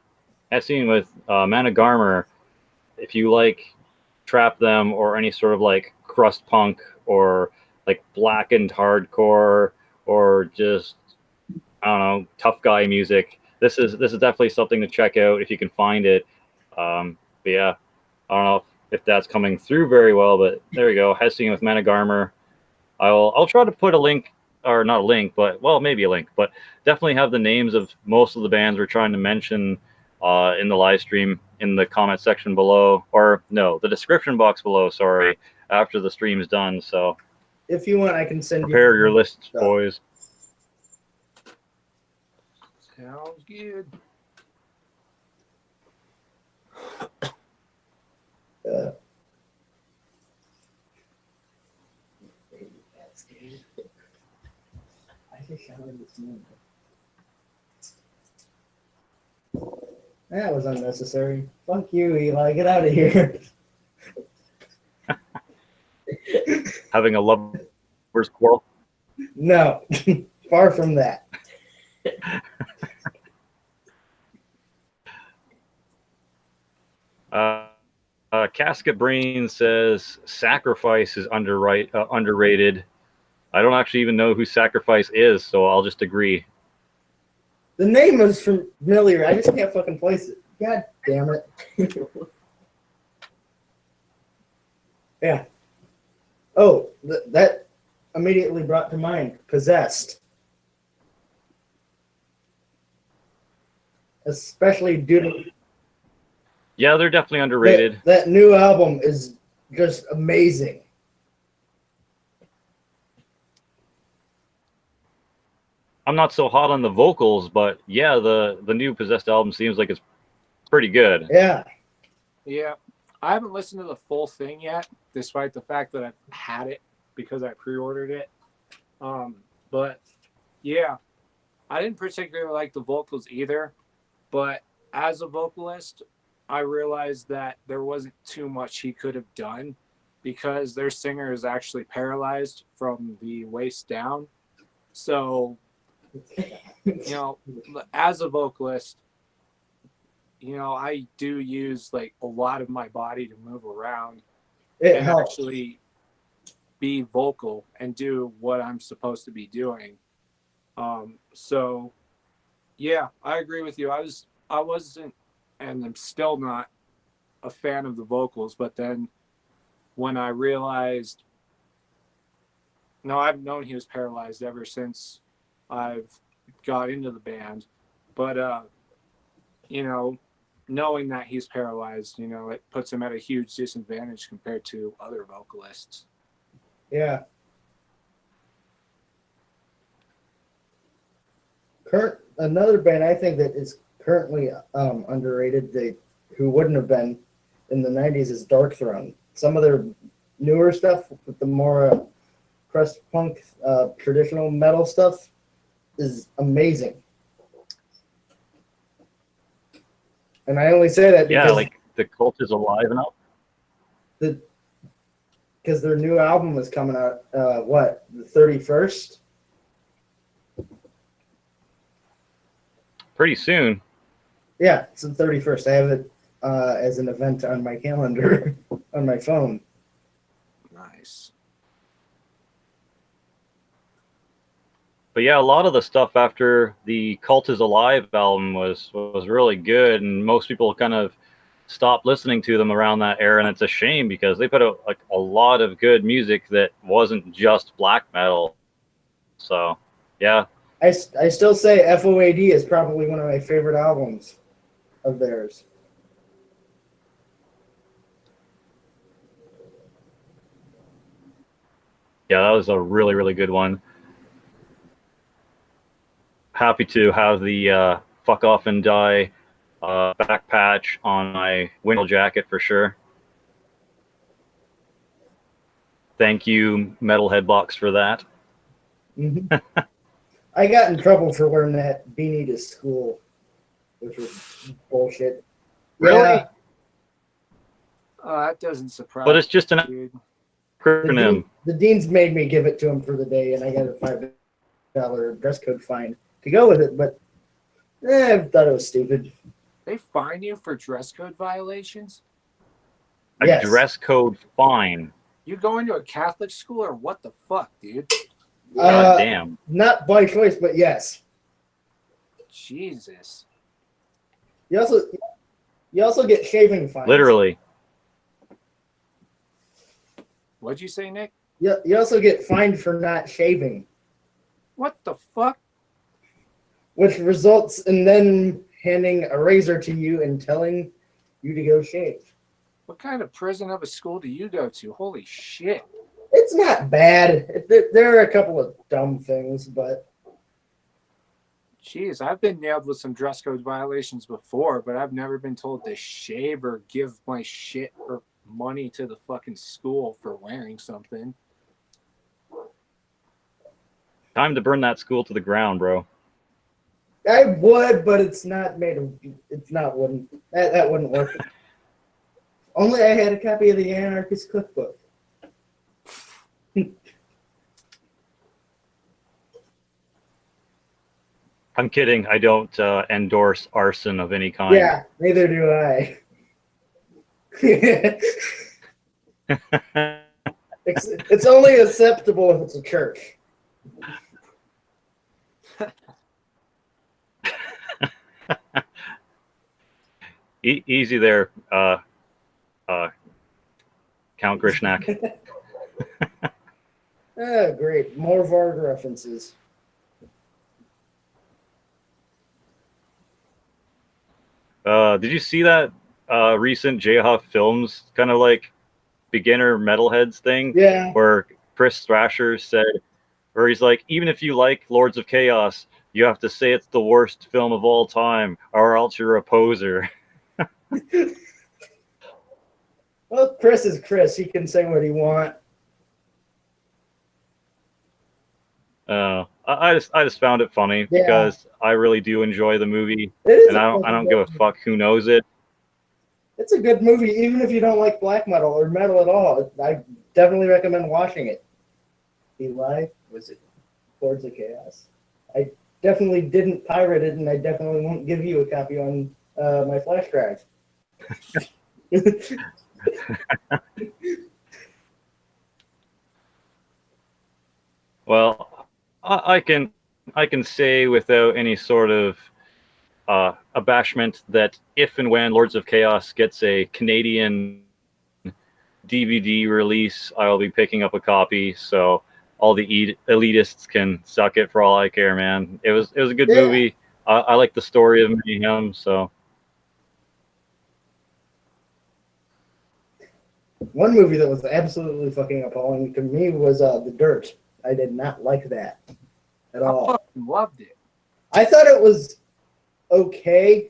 with Manegarmr. If you like Trap Them or any sort of like crust punk or like blackened hardcore or just, I don't know, tough guy music, this is definitely something to check out if you can find it. But yeah, I don't know if that's coming through very well, but there you go, Hessian with Manegarmr. I'll try to put a link, or not a link, but well, maybe a link, but definitely have the names of most of the bands we're trying to mention in the live stream in the comment section below, or no, the description box below, sorry, after the stream is done. So if you want, I can send prepare your lists, boys. Sounds good. That was unnecessary. Fuck you, Eli. Get out of here. Having a lover's quarrel? No, far from that. Casket Brain says Sacrifice is underrated. I don't actually even know who Sacrifice is, so I'll just agree. The name is familiar. I just can't fucking place it. God damn it. Yeah. Oh, that immediately brought to mind Possessed. Especially due to Yeah, they're definitely underrated. that new album is just amazing. I'm not so hot on the vocals, but yeah, the new Possessed album seems like it's pretty good. Yeah. Yeah. I haven't listened to the full thing yet, despite the fact that I've had it because I pre-ordered it. But yeah, I didn't particularly like the vocals either. But as a vocalist, I realized that there wasn't too much he could have done because their singer is actually paralyzed from the waist down. So, as a vocalist, I do use like a lot of my body to move around It and helps. actually be vocal and do what I'm supposed to be doing. So yeah, I agree with you. I wasn't, and I'm still not a fan of the vocals, but then when I realized, no, I've known he was paralyzed ever since I've got into the band, but knowing that he's paralyzed, it puts him at a huge disadvantage compared to other vocalists. Yeah. Another band I think that is currently underrated, who wouldn't have been in the 90s, is Dark Throne. Some of their newer stuff with the more crust punk traditional metal stuff is amazing. And I only say that because like the cult is alive enough. Because their new album is coming out, the 31st? Pretty soon. Yeah, it's the 31st. I have it as an event on my calendar on my phone. Nice. But yeah, a lot of the stuff after the Cult is Alive album was really good, and most people kind of stopped listening to them around that era, and it's a shame because they put out like a lot of good music that wasn't just black metal. So yeah, I still say FOAD is probably one of my favorite albums of theirs. yeah, that was a really, really good one. Happy to have the Fuck Off and Die back patch on my window jacket for sure. Thank you, Metalhead Box, for that. Mm-hmm. I got in trouble for wearing that beanie to school, which was bullshit. Really? Yeah. That doesn't surprise me. But it's just an dude. acronym. The deans made me give it to him for the day, and I got a $5 dress code fine to go with it, but I thought it was stupid. They fine you for dress code violations? A Yes. dress code fine. You going to a Catholic school or what the fuck, dude? God damn. Not by choice, but yes. Jesus. You also get shaving fines. Literally. What'd you say, Nick? You also get fined for not shaving, What the fuck? which results in them handing a razor to you and telling you to go shave. What kind of prison of a school do you go to? Holy shit. It's not bad. There are a couple of dumb things, but Jeez, I've been nailed with some dress code violations before, but I've never been told to shave or give my shit or money to the fucking school for wearing something. Time to burn that school to the ground, bro. I would, but it's not wooden. That wouldn't work. Only I had a copy of the Anarchist Cookbook. I'm kidding. I don't endorse arson of any kind. Yeah, neither do I. It's only acceptable if it's a church. Easy there, Count Grishnak. Ah, great. More Varg references. Did you see that recent J-Huff Films kind of like beginner metalheads thing? Yeah. Where Chris Thrasher said, or he's like, even if you like Lords of Chaos, you have to say it's the worst film of all time, or else you're a poser. Well, Chris is Chris. He can say what he wants. I just found it funny because I really do enjoy the movie, It is and I don't give a fuck who knows it. It's a good movie, even if you don't like black metal or metal at all. I definitely recommend watching it. Eli, Was it? Lords of Chaos. I definitely didn't pirate it, and I definitely won't give you a copy on my flash drive. Well, I can say without any sort of abashment that if and when Lords of Chaos gets a Canadian DVD release, I will be picking up a copy. So all the elitists can suck it for all I care, man. It was a good movie. I like the story of Mayhem. So one movie that was absolutely fucking appalling to me was The Dirt. I did not like that at all. I fucking loved it. I thought it was okay.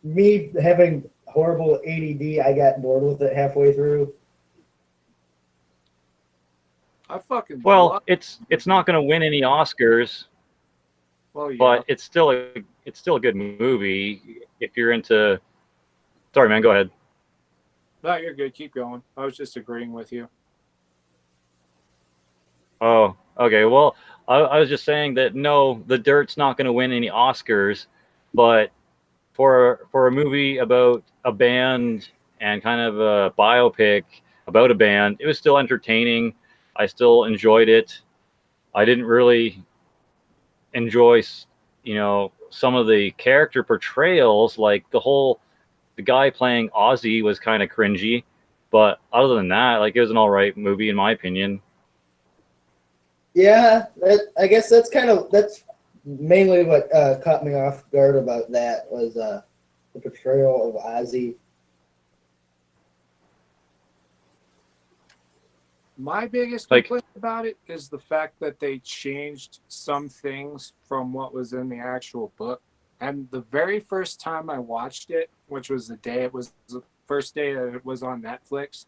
Me having horrible ADD, I got bored with it halfway through. I fucking well, it's not going to win any Oscars, well, yeah. but it's still a good movie if you're into. Sorry, man. Go ahead. No, you're good. Keep going. I was just agreeing with you. Oh, okay. Well, I was just saying that no, The Dirt's not going to win any Oscars, but for a movie about a band and kind of a biopic about a band, it was still entertaining. I still enjoyed it. I didn't really enjoy, some of the character portrayals, like the guy playing Ozzy was kind of cringy, but other than that, like, it was an all right movie in my opinion. Yeah, I guess that's mainly what caught me off guard about that was the portrayal of Ozzy. My biggest complaint about it is the fact that they changed some things from what was in the actual book. And the very first time I watched it, which was the first day that it was on Netflix,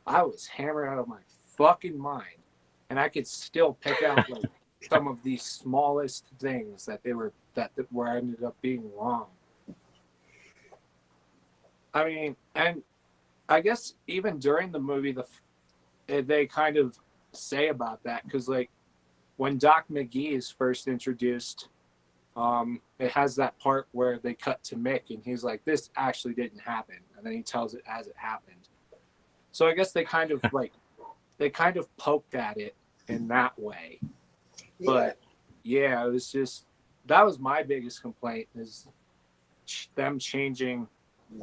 I was hammered out of my fucking mind. And I could still pick out like some of the smallest things that ended up being wrong. I mean, and I guess even during the movie, they kind of say about that because, like, when Doc McGee is first introduced, it has that part where they cut to Mick and he's like, "This actually didn't happen," and then he tells it as it happened. So I guess they kind of poked at it in that way. But yeah, it was just, that was my biggest complaint, is them changing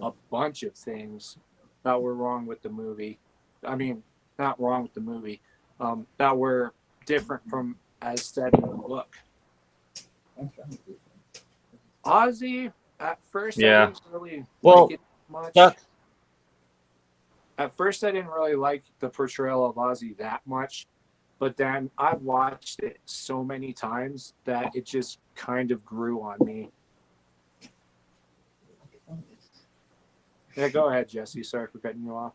a bunch of things that were wrong with the movie. I mean, not wrong with the movie, that were different from as said in the book. Ozzy, at first, I didn't really like it much. At first, I didn't really like the portrayal of Ozzy that much, but then I watched it so many times that it just kind of grew on me. Yeah, go ahead, Jesse. Sorry for cutting you off.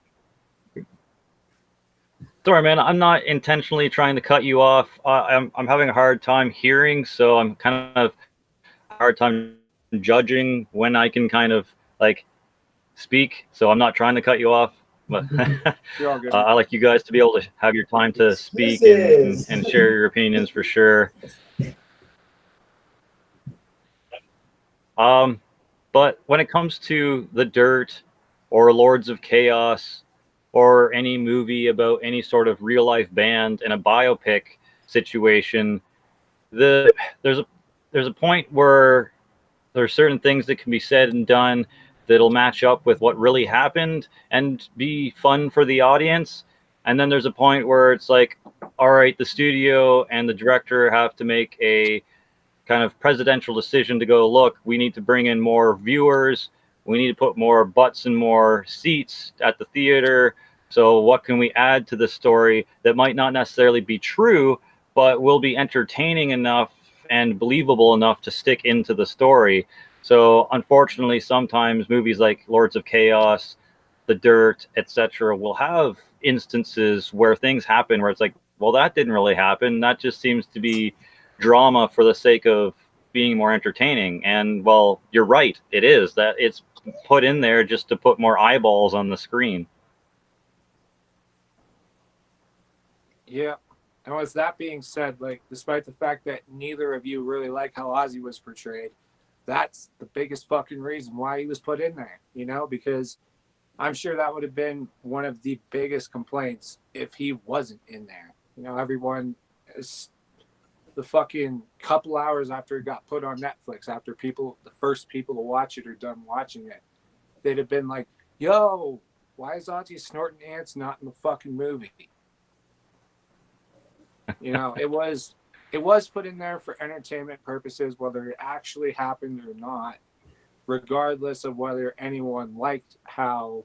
Sorry, man. I'm not intentionally trying to cut you off. I'm having a hard time hearing, so I'm kind of hard time judging when I can kind of like speak. So I'm not trying to cut you off, but You're all good. I like you guys to be able to have your time to speak and share your opinions for sure. But But when it comes to The Dirt or Lords of Chaos or any movie about any sort of real life band in a biopic situation, there's a point where there's certain things that can be said and done that'll match up with what really happened and be fun for the audience. And then there's a point where it's like, all right, the studio and the director have to make a kind of presidential decision to go, look, we need to bring in more viewers. We need to put more butts and more seats at the theater. So what can we add to the story that might not necessarily be true, but will be entertaining enough and believable enough to stick into the story? So unfortunately, sometimes movies like Lords of Chaos, The Dirt, etc., will have instances where things happen where it's like, well, that didn't really happen. That just seems to be drama for the sake of being more entertaining. And well, you're right, it is. That it's put in there just to put more eyeballs on the screen. Yeah. And with that being said, like, despite the fact that neither of you really like how Ozzy was portrayed, that's the biggest fucking reason why he was put in there, you know, because I'm sure that would have been one of the biggest complaints if he wasn't in there. You know, everyone is the fucking couple hours after it got put on Netflix, after the first people to watch it are done watching it, they'd have been like, yo, why is Ozzy snorting ants not in the fucking movie? You know, it was put in there for entertainment purposes, whether it actually happened or not, regardless of whether anyone liked how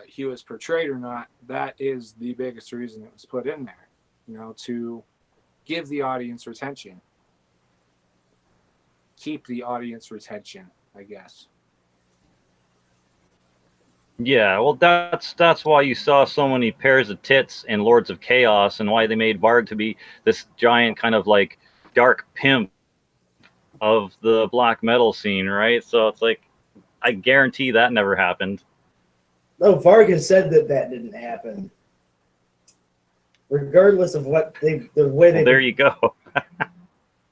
he was portrayed or not. That is the biggest reason it was put in there, you know, to give the audience retention. Keep the audience retention, I guess. Yeah, well, that's why you saw so many pairs of tits in Lords of Chaos, and why they made Varg to be this giant kind of like dark pimp of the black metal scene, right? So it's like, I guarantee that never happened. No, Varg has said that didn't happen. Regardless of what the way they. Well, there you go.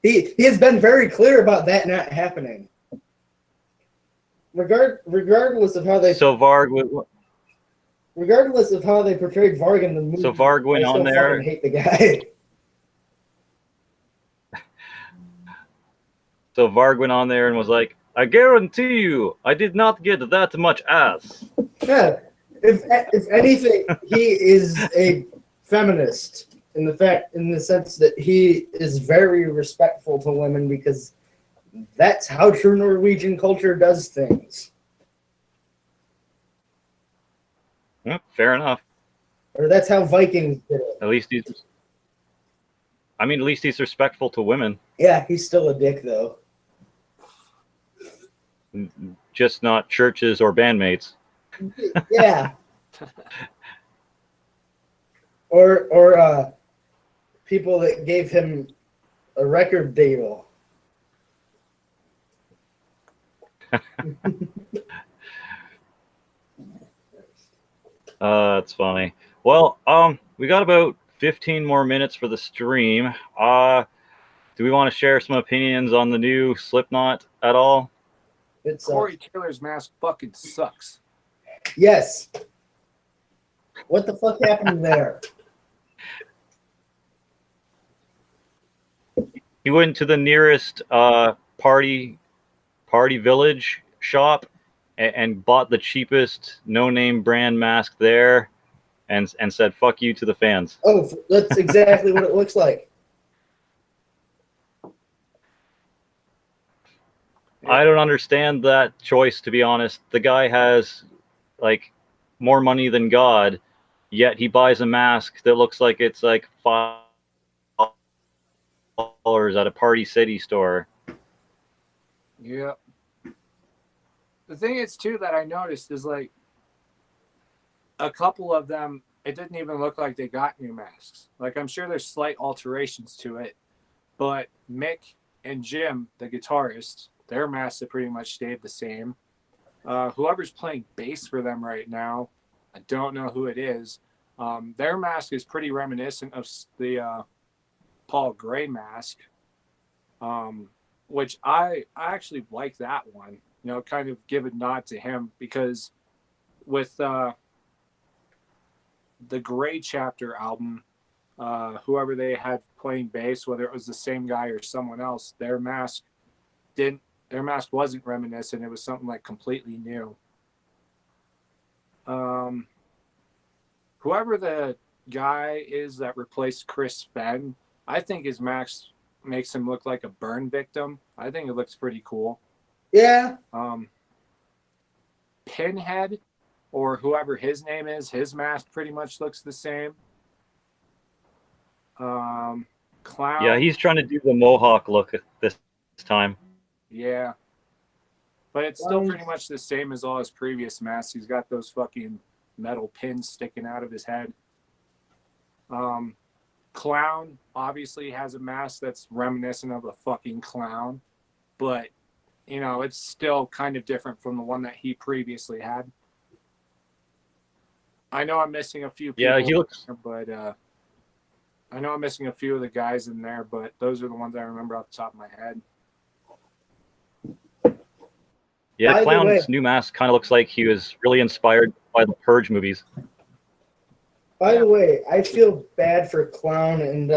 He has been very clear about that not happening. Regardless of how they. So Varg. Regardless of how they portrayed Varg in the movie. So Varg went I still on there. fucking hate the guy. So Varg went on there and was like, I guarantee you, I did not get that much ass. Yeah, if anything, he is a feminist in the sense that he is very respectful to women, because that's how true Norwegian culture does things. Yeah, fair enough. Or that's how Vikings did it. At least he's respectful to women. Yeah, he's still a dick though. Just not churches or bandmates. Yeah. or people that gave him a record deal. That's funny. Well, we got about 15 more minutes for the stream. Do we want to share some opinions on the new Slipknot at all? Corey Taylor's mask fucking sucks. Yes. What the fuck happened there? He went to the nearest party village shop and bought the cheapest no-name brand mask there, and said "fuck you" to the fans. Oh, that's exactly what it looks like. I don't understand that choice, to be honest. The guy has like more money than God, yet he buys a mask that looks like it's like $5 at a Party City store. Yeah. The thing is, too, that I noticed is, like, a couple of them, it didn't even look like they got new masks. Like, I'm sure there's slight alterations to it, but Mick and Jim, the guitarist, their masks have pretty much stayed the same. Whoever's playing bass for them right now, I don't know who it is. Their mask is pretty reminiscent of the Paul Gray mask. which I actually like that one. You know, kind of give a nod to him because with the Gray Chapter album, whoever they had playing bass, whether it was the same guy or someone else, their mask wasn't reminiscent. It was something like completely new. Whoever the guy is that replaced Chris Fenn, I think his mask makes him look like a burn victim. I think it looks pretty cool. Yeah. Pinhead, or whoever his name is, his mask pretty much looks the same. Clown. Yeah, he's trying to do the Mohawk look this time. Yeah. But it's still pretty much the same as all his previous masks. He's got those fucking metal pins sticking out of his head. Clown obviously has a mask that's reminiscent of a fucking clown, but you know, it's still kind of different from the one that he previously had. I know I'm missing a few people. Yeah, he looks. But I know I'm missing a few of the guys in there, but those are the ones I remember off the top of my head. Yeah, Clown's new mask kind of looks like he was really inspired by the Purge movies. By the way, I feel bad for Clown and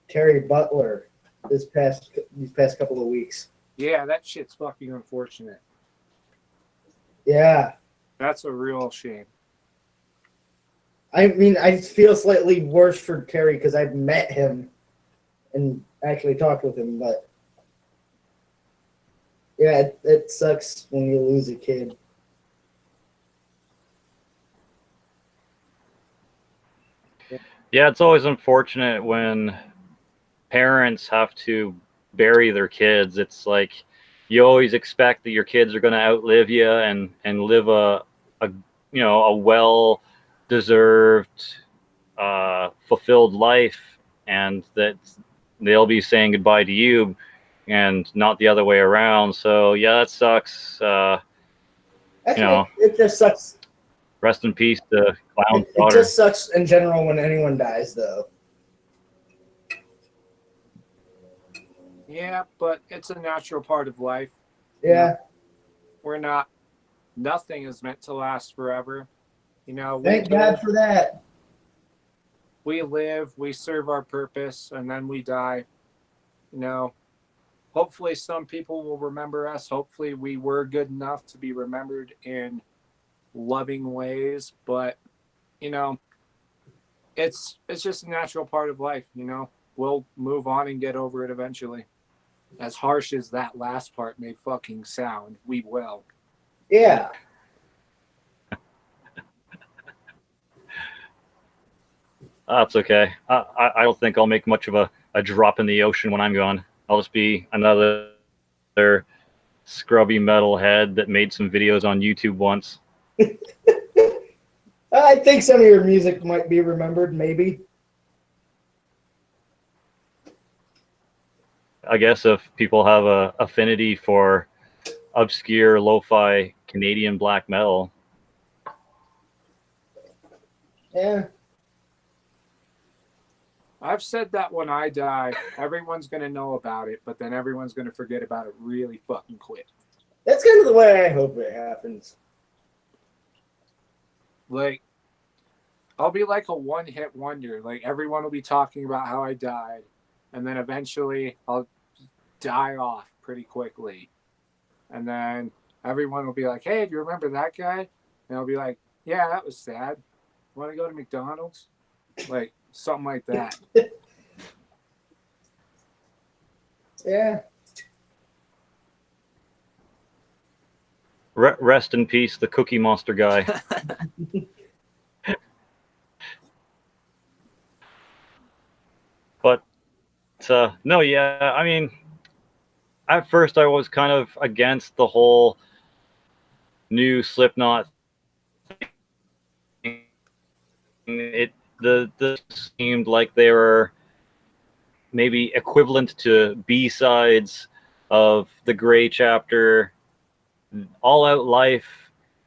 Terry Butler these past couple of weeks. Yeah, that shit's fucking unfortunate. Yeah. That's a real shame. I mean, I feel slightly worse for Terry because I've met him and actually talked with him, but yeah, it sucks when you lose a kid. Yeah, it's always unfortunate when parents have to bury their kids. It's like you always expect that your kids are going to outlive you and live a well-deserved, fulfilled life, and that they'll be saying goodbye to you and not the other way around. So yeah, that sucks. Actually, it just sucks. Rest in peace to Clown's It daughter. just sucks in general when anyone dies, though. Yeah, but it's a natural part of life. Yeah. Nothing is meant to last forever. You know, Thank God for that. We live, we serve our purpose, and then we die. You know, hopefully some people will remember us. Hopefully we were good enough to be remembered in loving ways, but you know, it's just a natural part of life. You know, we'll move on and get over it eventually. As harsh as that last part may fucking sound, we will. Yeah. That's okay. I don't think I'll make much of a drop in the ocean when I'm gone. I'll just be another scrubby metalhead that made some videos on YouTube once. I think some of your music might be remembered, maybe. I guess if people have a affinity for obscure lo-fi Canadian black metal. Yeah. I've said that when I die, everyone's going to know about it, but then everyone's going to forget about it really fucking quick. That's kind of the way I hope it happens. Like, I'll be like a one-hit wonder. Like, everyone will be talking about how I died, and then eventually I'll die off pretty quickly. And then everyone will be like, hey, do you remember that guy? And I'll be like, yeah, that was sad. Want to go to McDonald's? Like, something like that. Yeah. Rest in peace, the Cookie Monster guy. But no, yeah, I mean, at first I was kind of against the whole new Slipknot thing. The seemed like they were maybe equivalent to B-sides of the Gray Chapter. All Out Life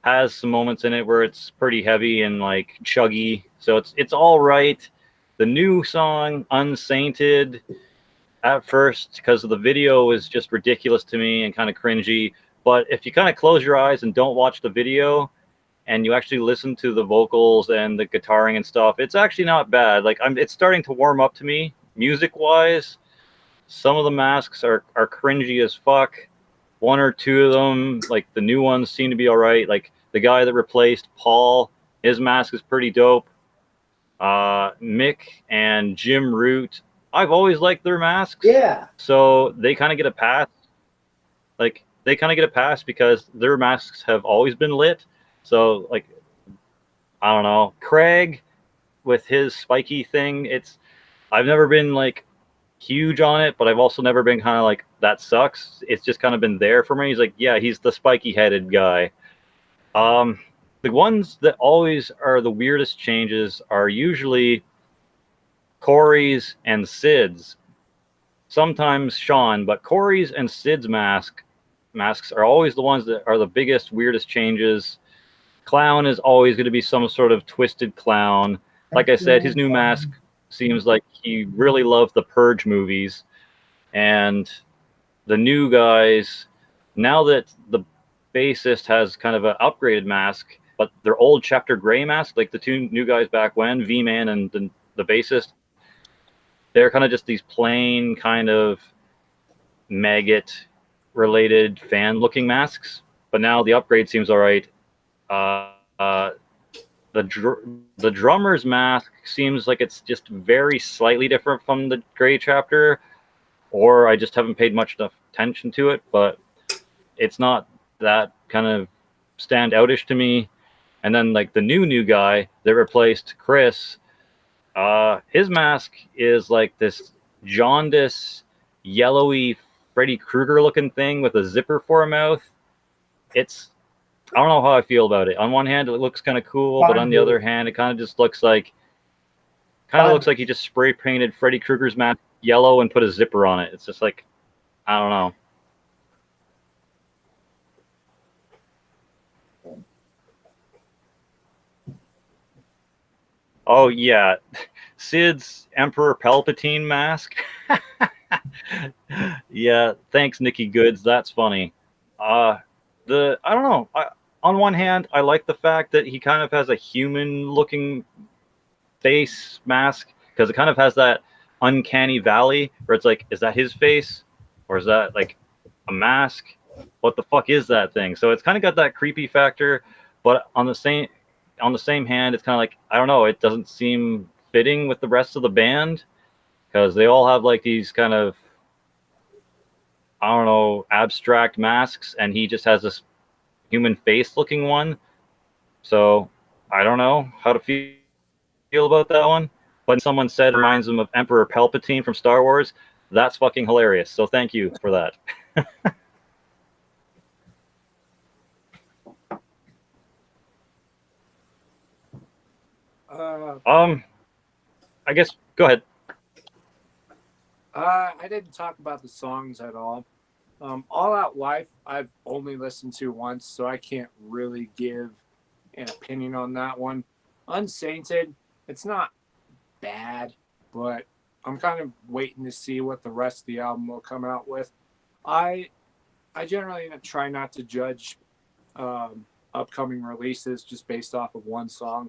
has some moments in it where it's pretty heavy and like chuggy, so it's all right. The new song Unsainted, at first because the video was just ridiculous to me and kind of cringy. But if you kind of close your eyes and don't watch the video and you actually listen to the vocals and the guitaring and stuff, it's actually not bad. Like it's starting to warm up to me music-wise. Some of the masks are cringy as fuck. One or two of them, like the new ones, seem to be all right. Like the guy that replaced Paul, his mask is pretty dope. Mick and Jim Root, I've always liked their masks. Yeah. So they kind of get a pass. Like they kind of get a pass because their masks have always been lit. So like, I don't know, Craig with his spiky thing. I've never been like huge on it, but I've also never been kind of like, that sucks. It's just kind of been there for me. He's like, yeah, he's the spiky headed guy. The ones that always are the weirdest changes are usually Corey's and Sid's. Sometimes Sean, but Corey's and Sid's masks are always the ones that are the biggest, weirdest changes. Clown is always going to be some sort of twisted clown. Like I said, his new mask seems like he really loved the Purge movies. And the new guys, now that the bassist has kind of an upgraded mask, but their old Chapter Gray mask, like the two new guys back when, V-Man and the bassist, they're kind of just these plain kind of maggot-related fan-looking masks. But now the upgrade seems all right. The drummer's mask seems like it's just very slightly different from the Gray Chapter, or I just haven't paid much enough attention to it, but it's not that kind of stand-outish to me. And then like the new guy that replaced Chris, his mask is like this jaundice, yellowy Freddy Krueger looking thing with a zipper for a mouth. I don't know how I feel about it. On one hand, it looks kind of cool, but on the other hand, it kind of just looks like he just spray painted Freddy Krueger's mask yellow and put a zipper on it. It's just like, I don't know. Oh yeah, Sid's Emperor Palpatine mask. Yeah, thanks, Nikki Goods. That's funny. I don't know. On one hand, I like the fact that he kind of has a human-looking face mask because it kind of has that uncanny valley where it's like, is that his face or is that like a mask? What the fuck is that thing? So it's kind of got that creepy factor, but on the same hand, it's kind of like, I don't know, it doesn't seem fitting with the rest of the band because they all have like these kind of, I don't know, abstract masks, and he just has this human face looking one. So I don't know how to feel about that one. But someone said it reminds him of Emperor Palpatine from Star Wars. That's fucking hilarious. So thank you for that. I guess go ahead. I didn't talk about the songs at all. All Out Life, I've only listened to once, so I can't really give an opinion on that one. Unsainted, it's not bad, but I'm kind of waiting to see what the rest of the album will come out with. I generally try not to judge upcoming releases just based off of one song.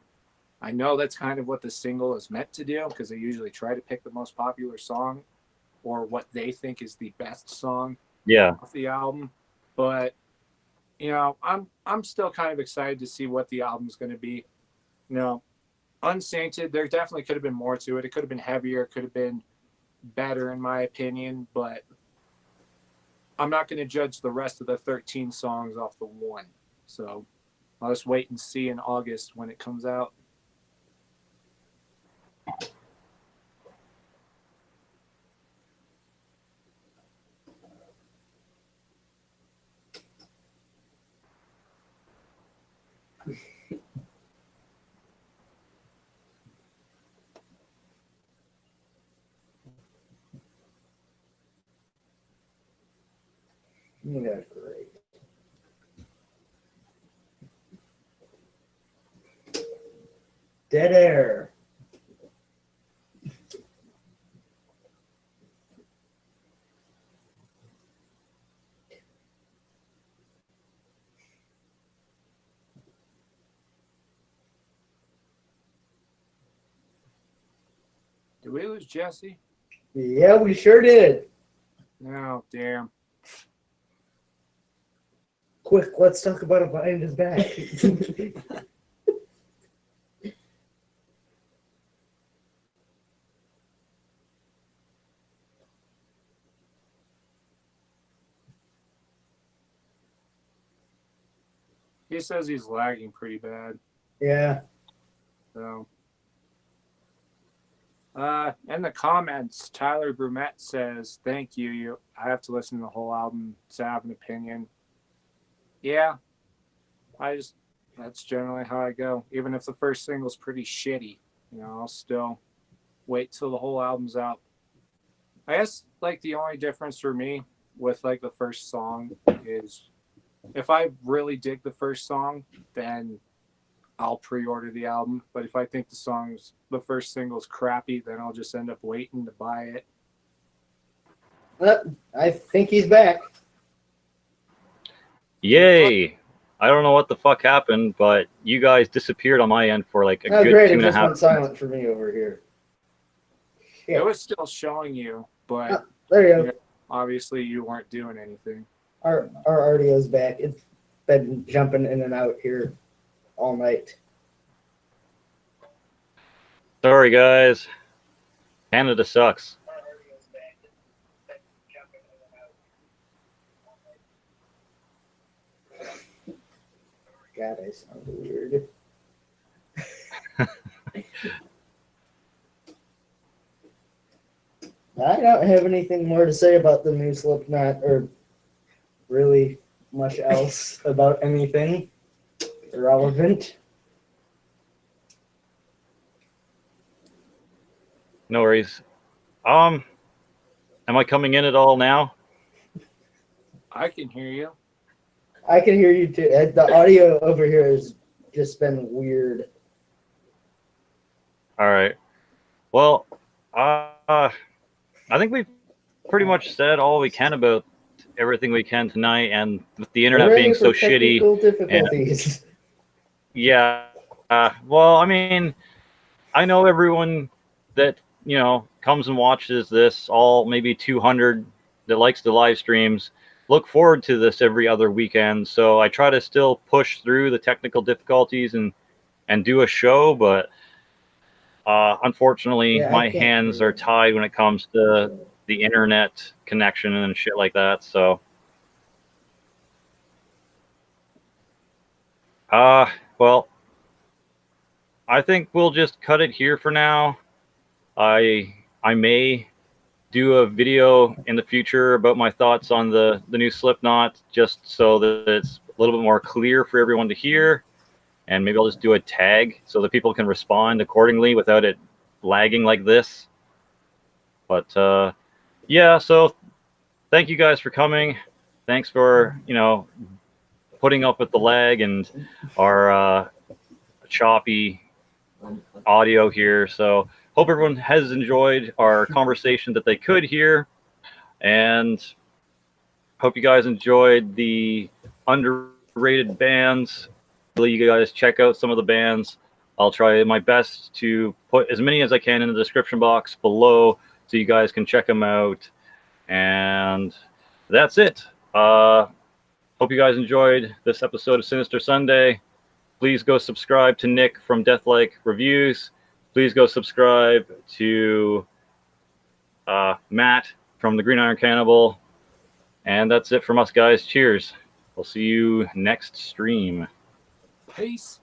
I know that's kind of what the single is meant to do because they usually try to pick the most popular song or what they think is the best song off the album. But you know, I'm still kind of excited to see what the album's going to be. You know, Unsainted, there definitely could have been more to it. It could have been heavier, could have been better in my opinion, but I'm not going to judge the rest of the 13 songs off the one. So I'll just wait and see in August when it comes out. That's great. Dead air. we lose Jesse? Yeah, we sure did. No, damn. Quick, let's talk about it behind his back. He says he's lagging pretty bad. Yeah. So, in the comments, Tyler Brumette says, "Thank you. I have to listen to the whole album to have an opinion." Yeah, that's generally how I go. Even if the first single's pretty shitty, I'll still wait till the whole album's out. I guess like the only difference for me with like the first song is if I really dig the first song, then I'll pre-order the album. But if I think the first single's crappy, then I'll just end up waiting to buy it. I think he's back. Yay! I don't know what the fuck happened, but you guys disappeared on my end for like a good Great, it 2.5. just went silent for me over here. It was still showing you, but There you go. obviously you weren't doing anything. Our audio's back. It's been jumping in and out here all night. Sorry, guys. Canada sucks. God, I sound weird. I don't have anything more to say about the new Slipknot or really much else about anything relevant. No worries. Am I coming in at all now? I can hear you. I can hear you too. The audio over here has just been weird. All right. Well, I think we've pretty much said all we can about everything we can tonight, and with the internet We're ready being so for shitty. technical difficulties. Yeah. Well, I mean, I know everyone that, comes and watches this, all maybe 200 that likes the live streams, look forward to this every other weekend. So I try to still push through the technical difficulties and do a show, but unfortunately, Yeah, I my can't hands hear are it. tied when it comes to the internet connection and shit like that. So, well, I think we'll just cut it here for now. I may do a video in the future about my thoughts on the new Slipknot, just so that it's a little bit more clear for everyone to hear. And maybe I'll just do a tag so that people can respond accordingly without it lagging like this. But yeah, so thank you guys for coming. Thanks for, putting up with the lag and our choppy audio here. So hope everyone has enjoyed our conversation that they could hear, and hope you guys enjoyed the underrated bands. You guys check out some of the bands. I'll try my best to put as many as I can in the description box below so you guys can check them out. And that's it. Hope you guys enjoyed this episode of Sinister Sunday. Please go subscribe to Nick from Deathlike Reviews. Please go subscribe to Matt from the Green Iron Cannibal. And that's it from us, guys. Cheers. We'll see you next stream. Peace.